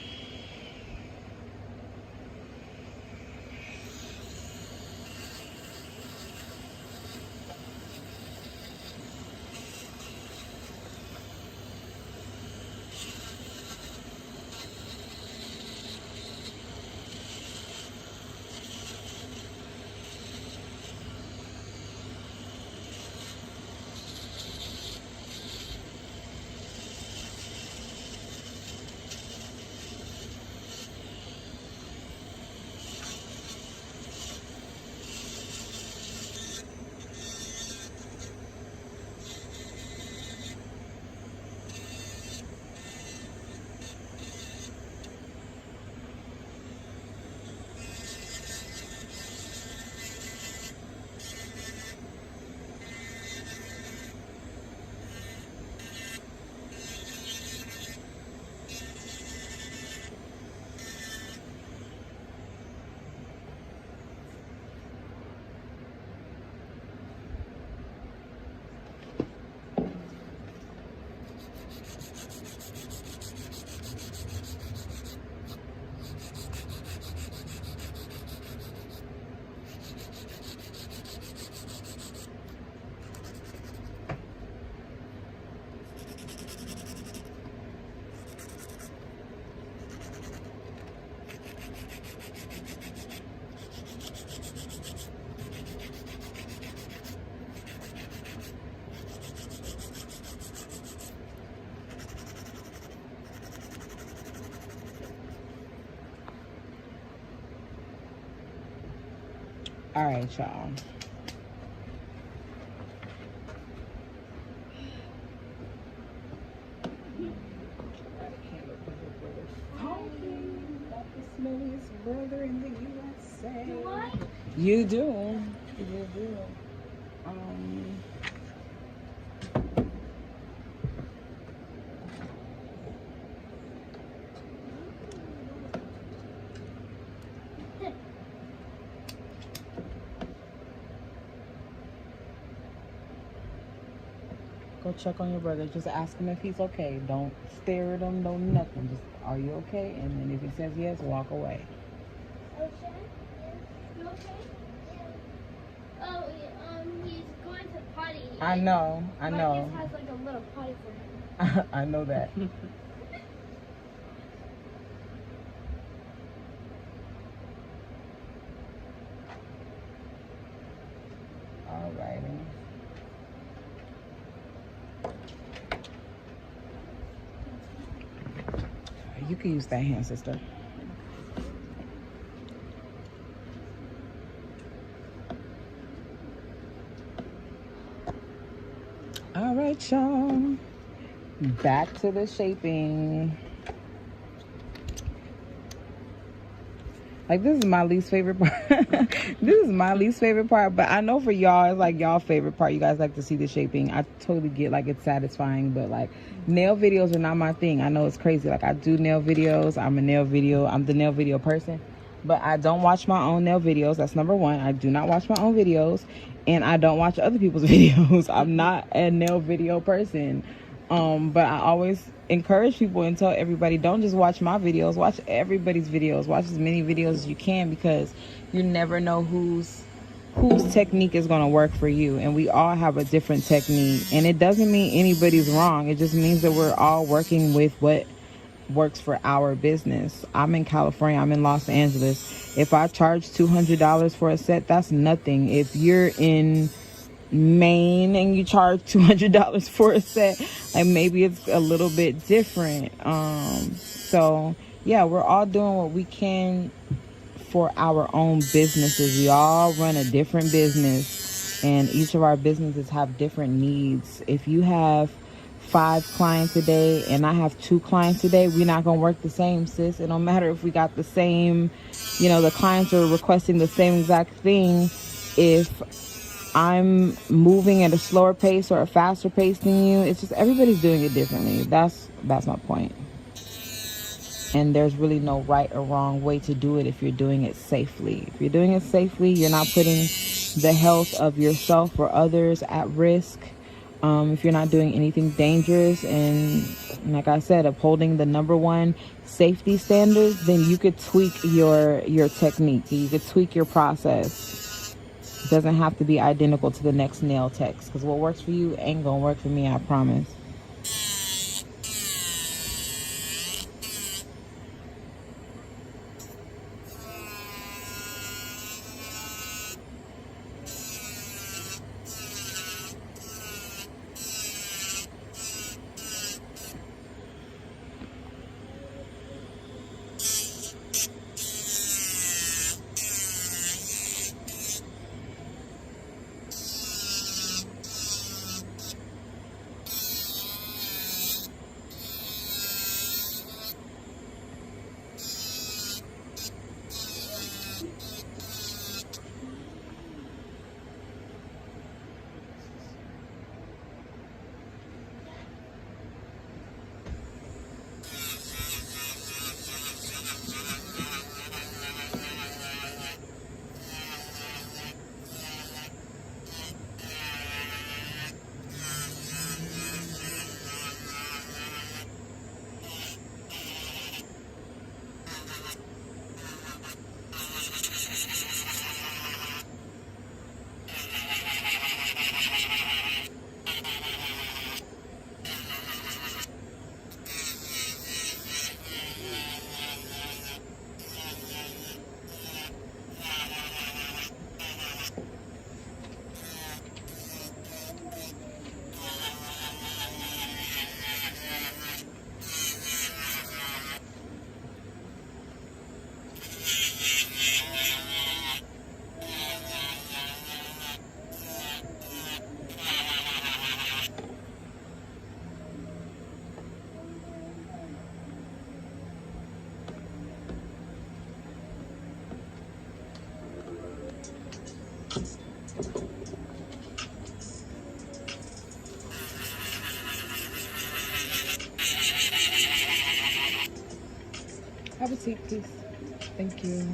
All right, y'all. Smelliest brother in the USA. What? You do. You do. Go check on your brother. Just ask him if he's okay. Don't stare at him. Don't nothing. Just, are you okay? And then if he says yes, walk away. Ocean? You okay? Oh, he's going to potty. I know. I But know. he has like a little potty for him. I know that. All righty. You can use that hand, sister. All right, y'all. Back to the shaping. Like, this is my least favorite part. This is my least favorite part, but I know for y'all, it's like y'all favorite part. You guys like to see the shaping. I totally get, like, it's satisfying, but like, nail videos are not my thing. I know it's crazy. Like, I do nail videos. I'm the nail video person, but I don't watch my own nail videos. That's number one. I do not watch my own videos, and I don't watch other people's videos. I'm not a nail video person. But I always encourage people and tell everybody, don't just watch my videos, watch everybody's videos. Watch as many videos as you can, because you never know whose technique is going to work for you. And we all have a different technique, and it doesn't mean anybody's wrong. It just means that we're all working with what works for our business. I'm in California, I'm in Los Angeles. If I charge $200 for a set, that's nothing. If you're in Maine and you charge $200 for a set, like maybe it's a little bit different. So yeah, we're all doing what we can for our own businesses. We all run a different business, and each of our businesses have different needs. If you have 5 clients a day and I have 2 clients a day, we're not gonna work the same, sis. It don't matter if we got the same, the clients are requesting the same exact thing. If I'm moving at a slower pace or a faster pace than you, it's just everybody's doing it differently. That's my point. And there's really no right or wrong way to do it if you're doing it safely. If you're doing it safely, you're not putting the health of yourself or others at risk. If you're not doing anything dangerous and, like I said, upholding the #1 safety standards, then you could tweak your technique. You could tweak your process. It doesn't have to be identical to the next nail techs, because what works for you ain't gonna work for me, I promise. Have a seat, please. Thank you.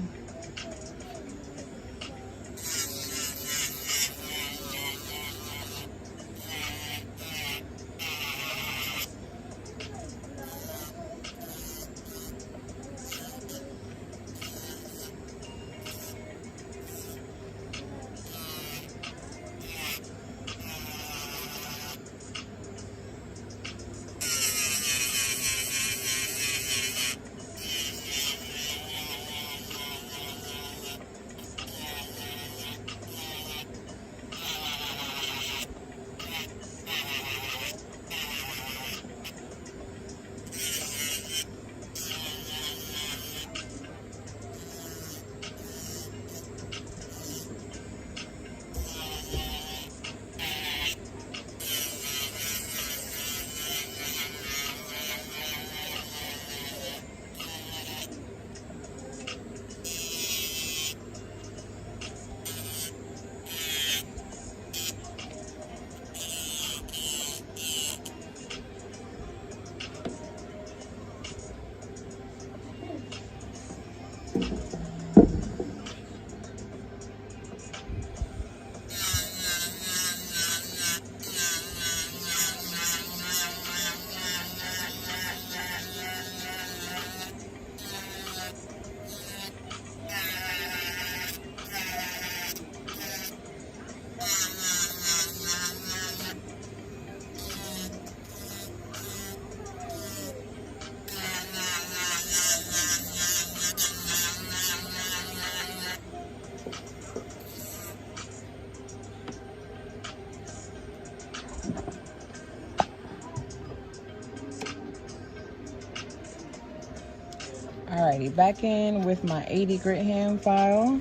Alrighty, back in with my 80 grit hand file.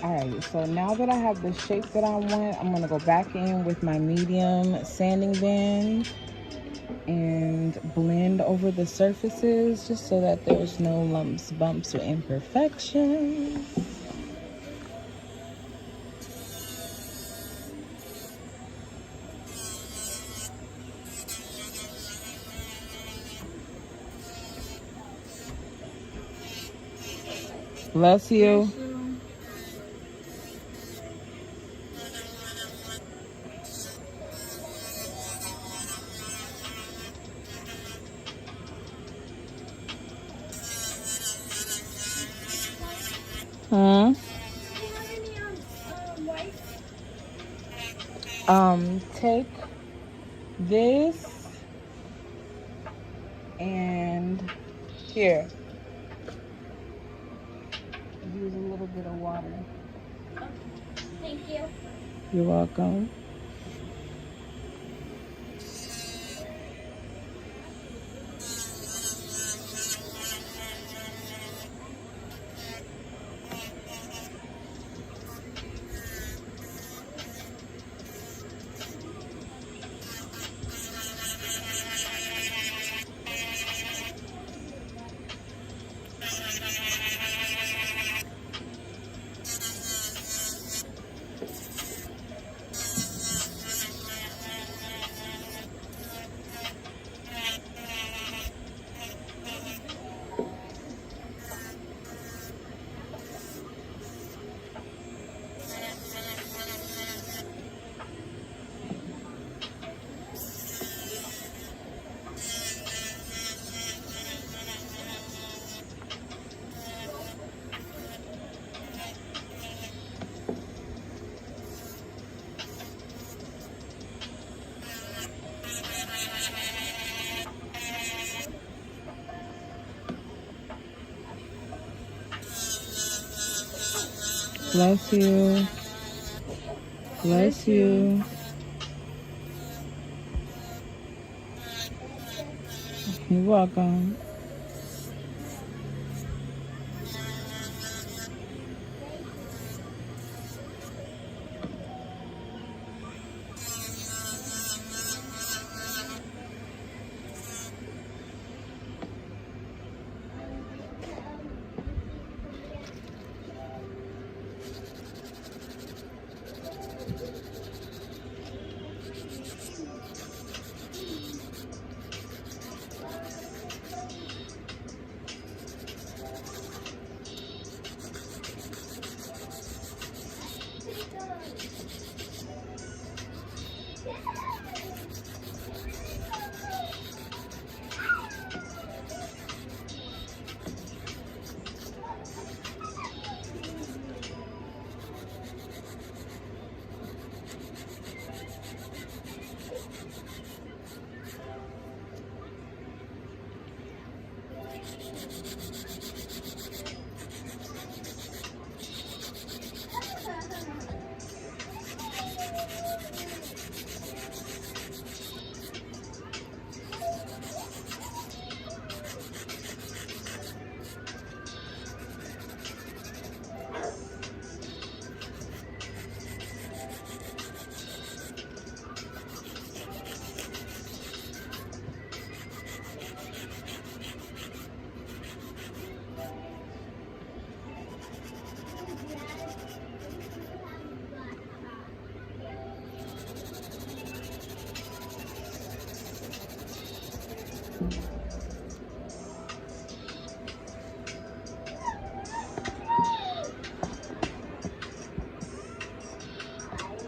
Alright, so now that I have the shape that I want, I'm gonna go back in with my medium sanding band and blend over the surfaces just so that there's no lumps, bumps, or imperfections. Bless you. Hmm? Take this and here, use a little bit of water. Thank you. You're welcome. Bless you. Bless you. You're welcome.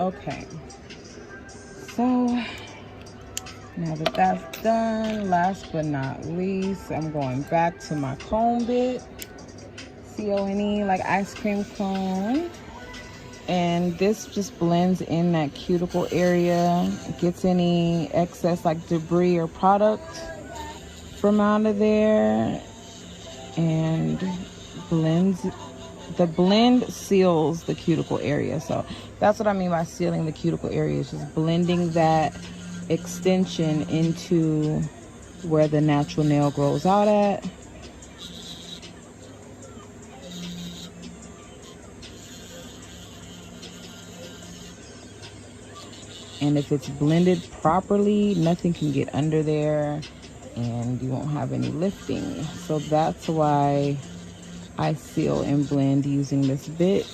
Okay, so now that that's done, last but not least, I'm going back to my cone bit, C-O-N-E, like ice cream cone. And this just blends in that cuticle area, gets any excess like debris or product from out of there, and blends. The blend seals the cuticle area. So that's what I mean by sealing the cuticle area. It's just blending that extension into where the natural nail grows out at. And if it's blended properly, nothing can get under there and you won't have any lifting. So that's why I seal and blend using this bit.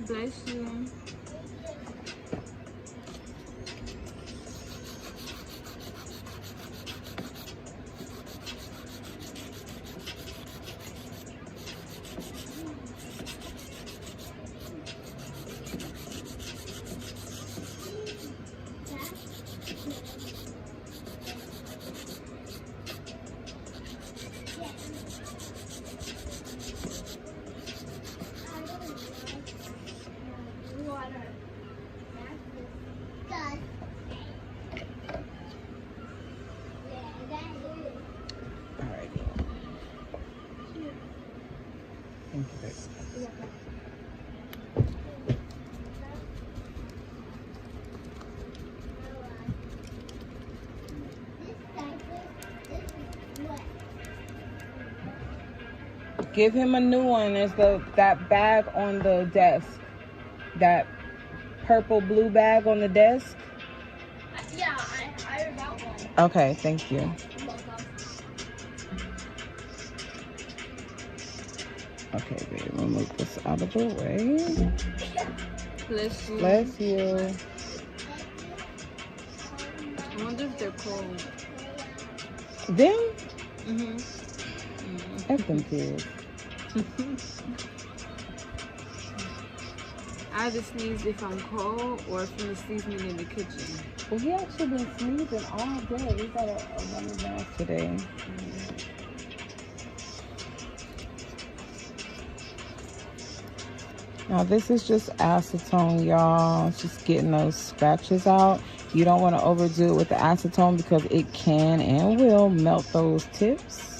Bless you. Alrighty. Thank you, babe. Give him a new one. There's that bag on the desk. That purple blue bag on the desk. Yeah, I got one. Okay, thank you. Okay, babe, we'll move this out of the way. Bless you. Bless you. I wonder if they're cold. Them? Mm-hmm. F them kids. I either sneeze if I'm cold or if I'm sneezing in the kitchen. Well, he actually been sneezing all day. We got a running nose today. Now this is just acetone, y'all. It's just getting those scratches out. You don't want to overdo it with the acetone because it can and will melt those tips.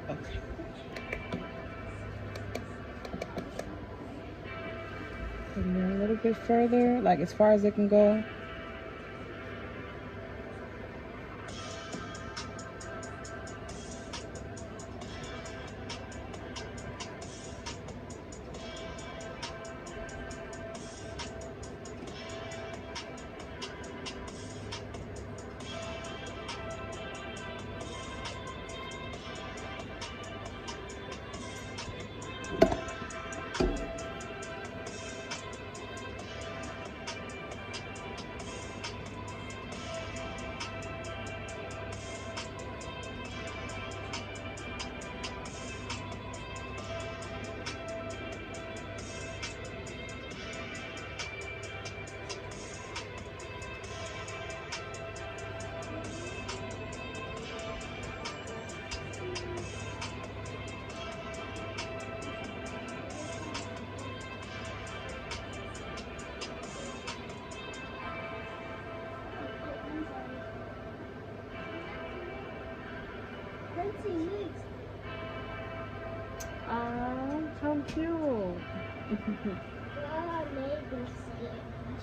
Okay. And then a little bit further, like as far as it can go. How cute.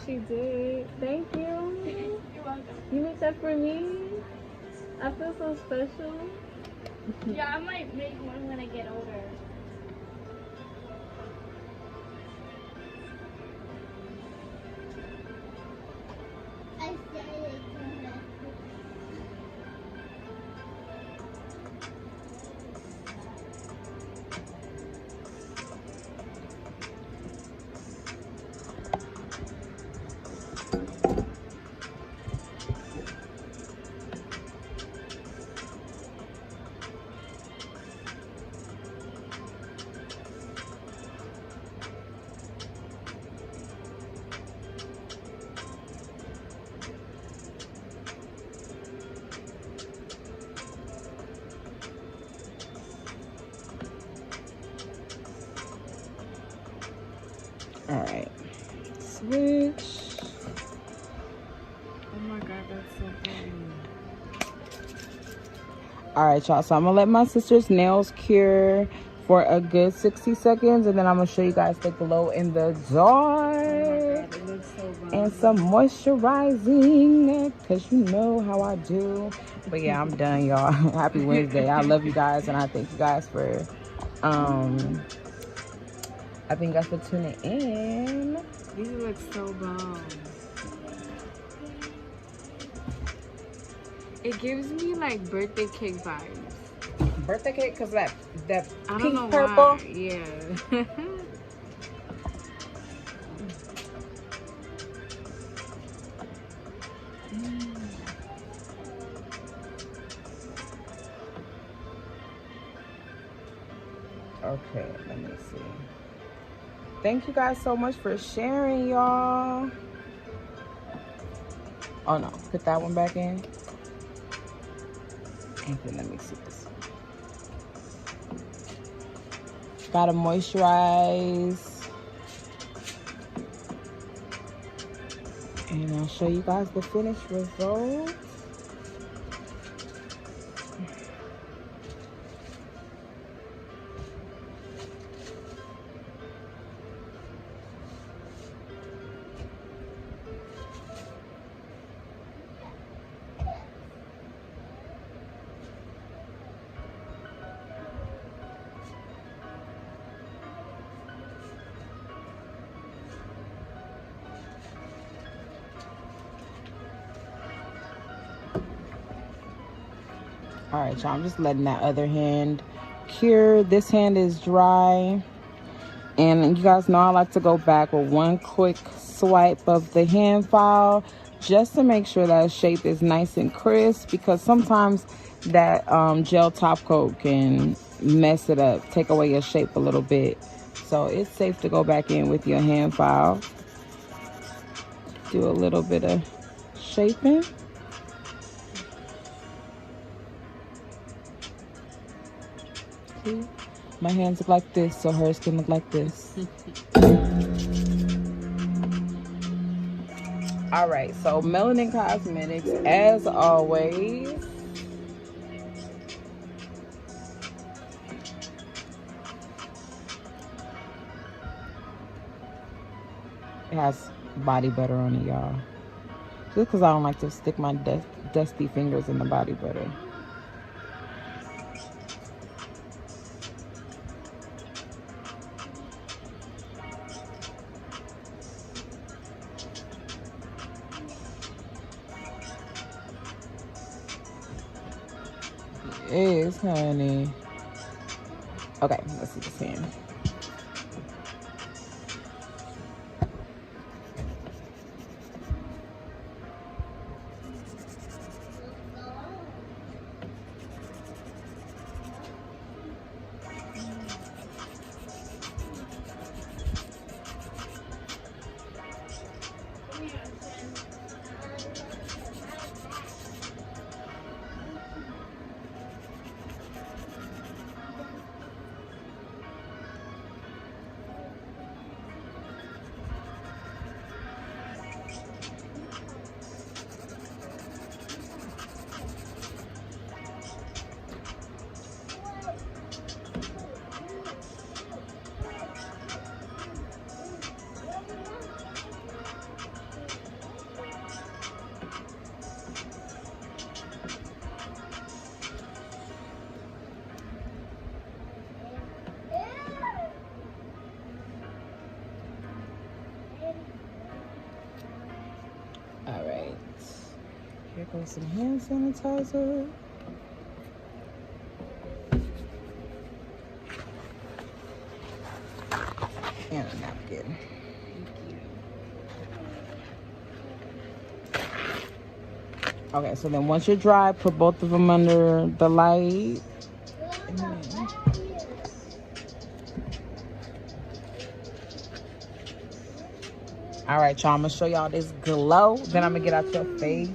She did. Thank you. You're welcome. You made that for me. I feel so special. Yeah, I might make one when I get older. I started. All right, switch. Oh my god, that's so pretty. All right, y'all, so I'm gonna let my sister's nails cure for a good 60 seconds, and then I'm gonna show you guys the glow in the dark. Oh my god, it looks so bomb. And some moisturizing, because you know how I do. But yeah, I'm done, y'all. Happy Wednesday. I love you guys, and I thank you guys for tuning in. These look so bomb. It gives me like birthday cake vibes. Birthday cake, because that I don't pink know purple. why. Yeah. Okay, let me see. Thank you guys so much for sharing, y'all. Oh no, put that one back in. And then let me see this. Gotta moisturize. And I'll show you guys the finished result. All right, y'all, I'm just letting that other hand cure. This hand is dry. And you guys know I like to go back with one quick swipe of the hand file just to make sure that shape is nice and crisp, because sometimes that gel top coat can mess it up, take away your shape a little bit. So it's safe to go back in with your hand file. Do a little bit of shaping. See? My hands look like this, so hers can look like this. All right, so Melanin Cosmetics, as always. It has body butter on it, y'all. Just because I don't like to stick my dusty fingers in the body butter. Yes, honey. Okay, let's see this hand. All right, here goes some hand sanitizer. And a napkin. Okay, so then once you're dry, put both of them under the light. All right, y'all, I'm gonna show y'all this glow. Then I'm gonna get out your face.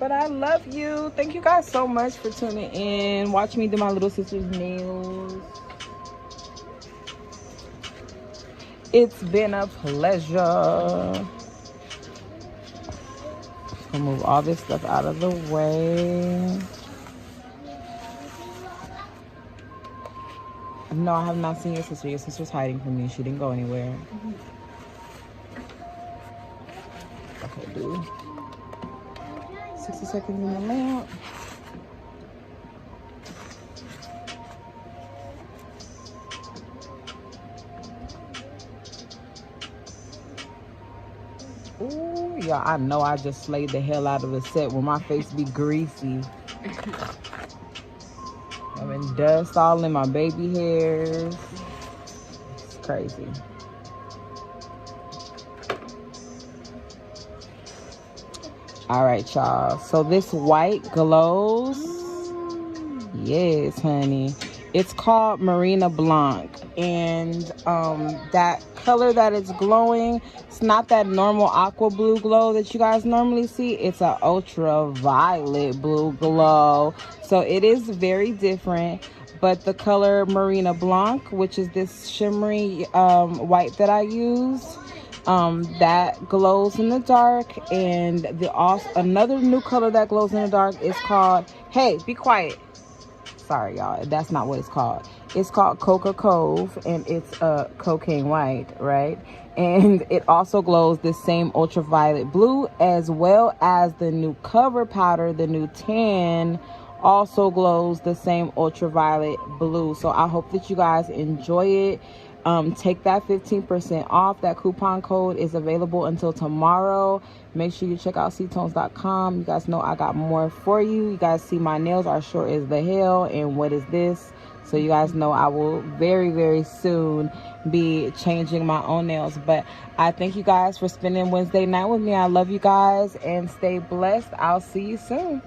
But I love you. Thank you guys so much for tuning in. Watch me do my little sister's nails. It's been a pleasure. I'll move all this stuff out of the way. No, I have not seen your sister. Your sister's hiding from me. She didn't go anywhere. Okay, dude. 60 seconds in the lamp. Ooh, yeah, I know I just slayed the hell out of the set when my face be greasy. I'm in dust all in my baby hairs. It's crazy. All right, y'all. So this white glows. Yes, honey. It's called Marina Blanc. And that color that it's glowing, it's not that normal aqua blue glow that you guys normally see. It's an ultraviolet blue glow. So it is very different. But the color Marina Blanc, which is this shimmery white that I use, that glows in the dark. And another new color that glows in the dark is called, hey, be quiet. Sorry, y'all. That's not what it's called. It's called Coca Cove, and it's cocaine white, right? And it also glows the same ultraviolet blue, as well as the new cover powder, the new tan, also glows the same ultraviolet blue. So I hope that you guys enjoy it. Take that 15% off. That coupon code is available until tomorrow. Make sure you check out ctones.com. You guys know I got more for you. You guys see my nails are short as the hell. And what is this? So you guys know I will very, very soon be changing my own nails. But I thank you guys for spending Wednesday night with me. I love you guys and stay blessed. I'll see you soon.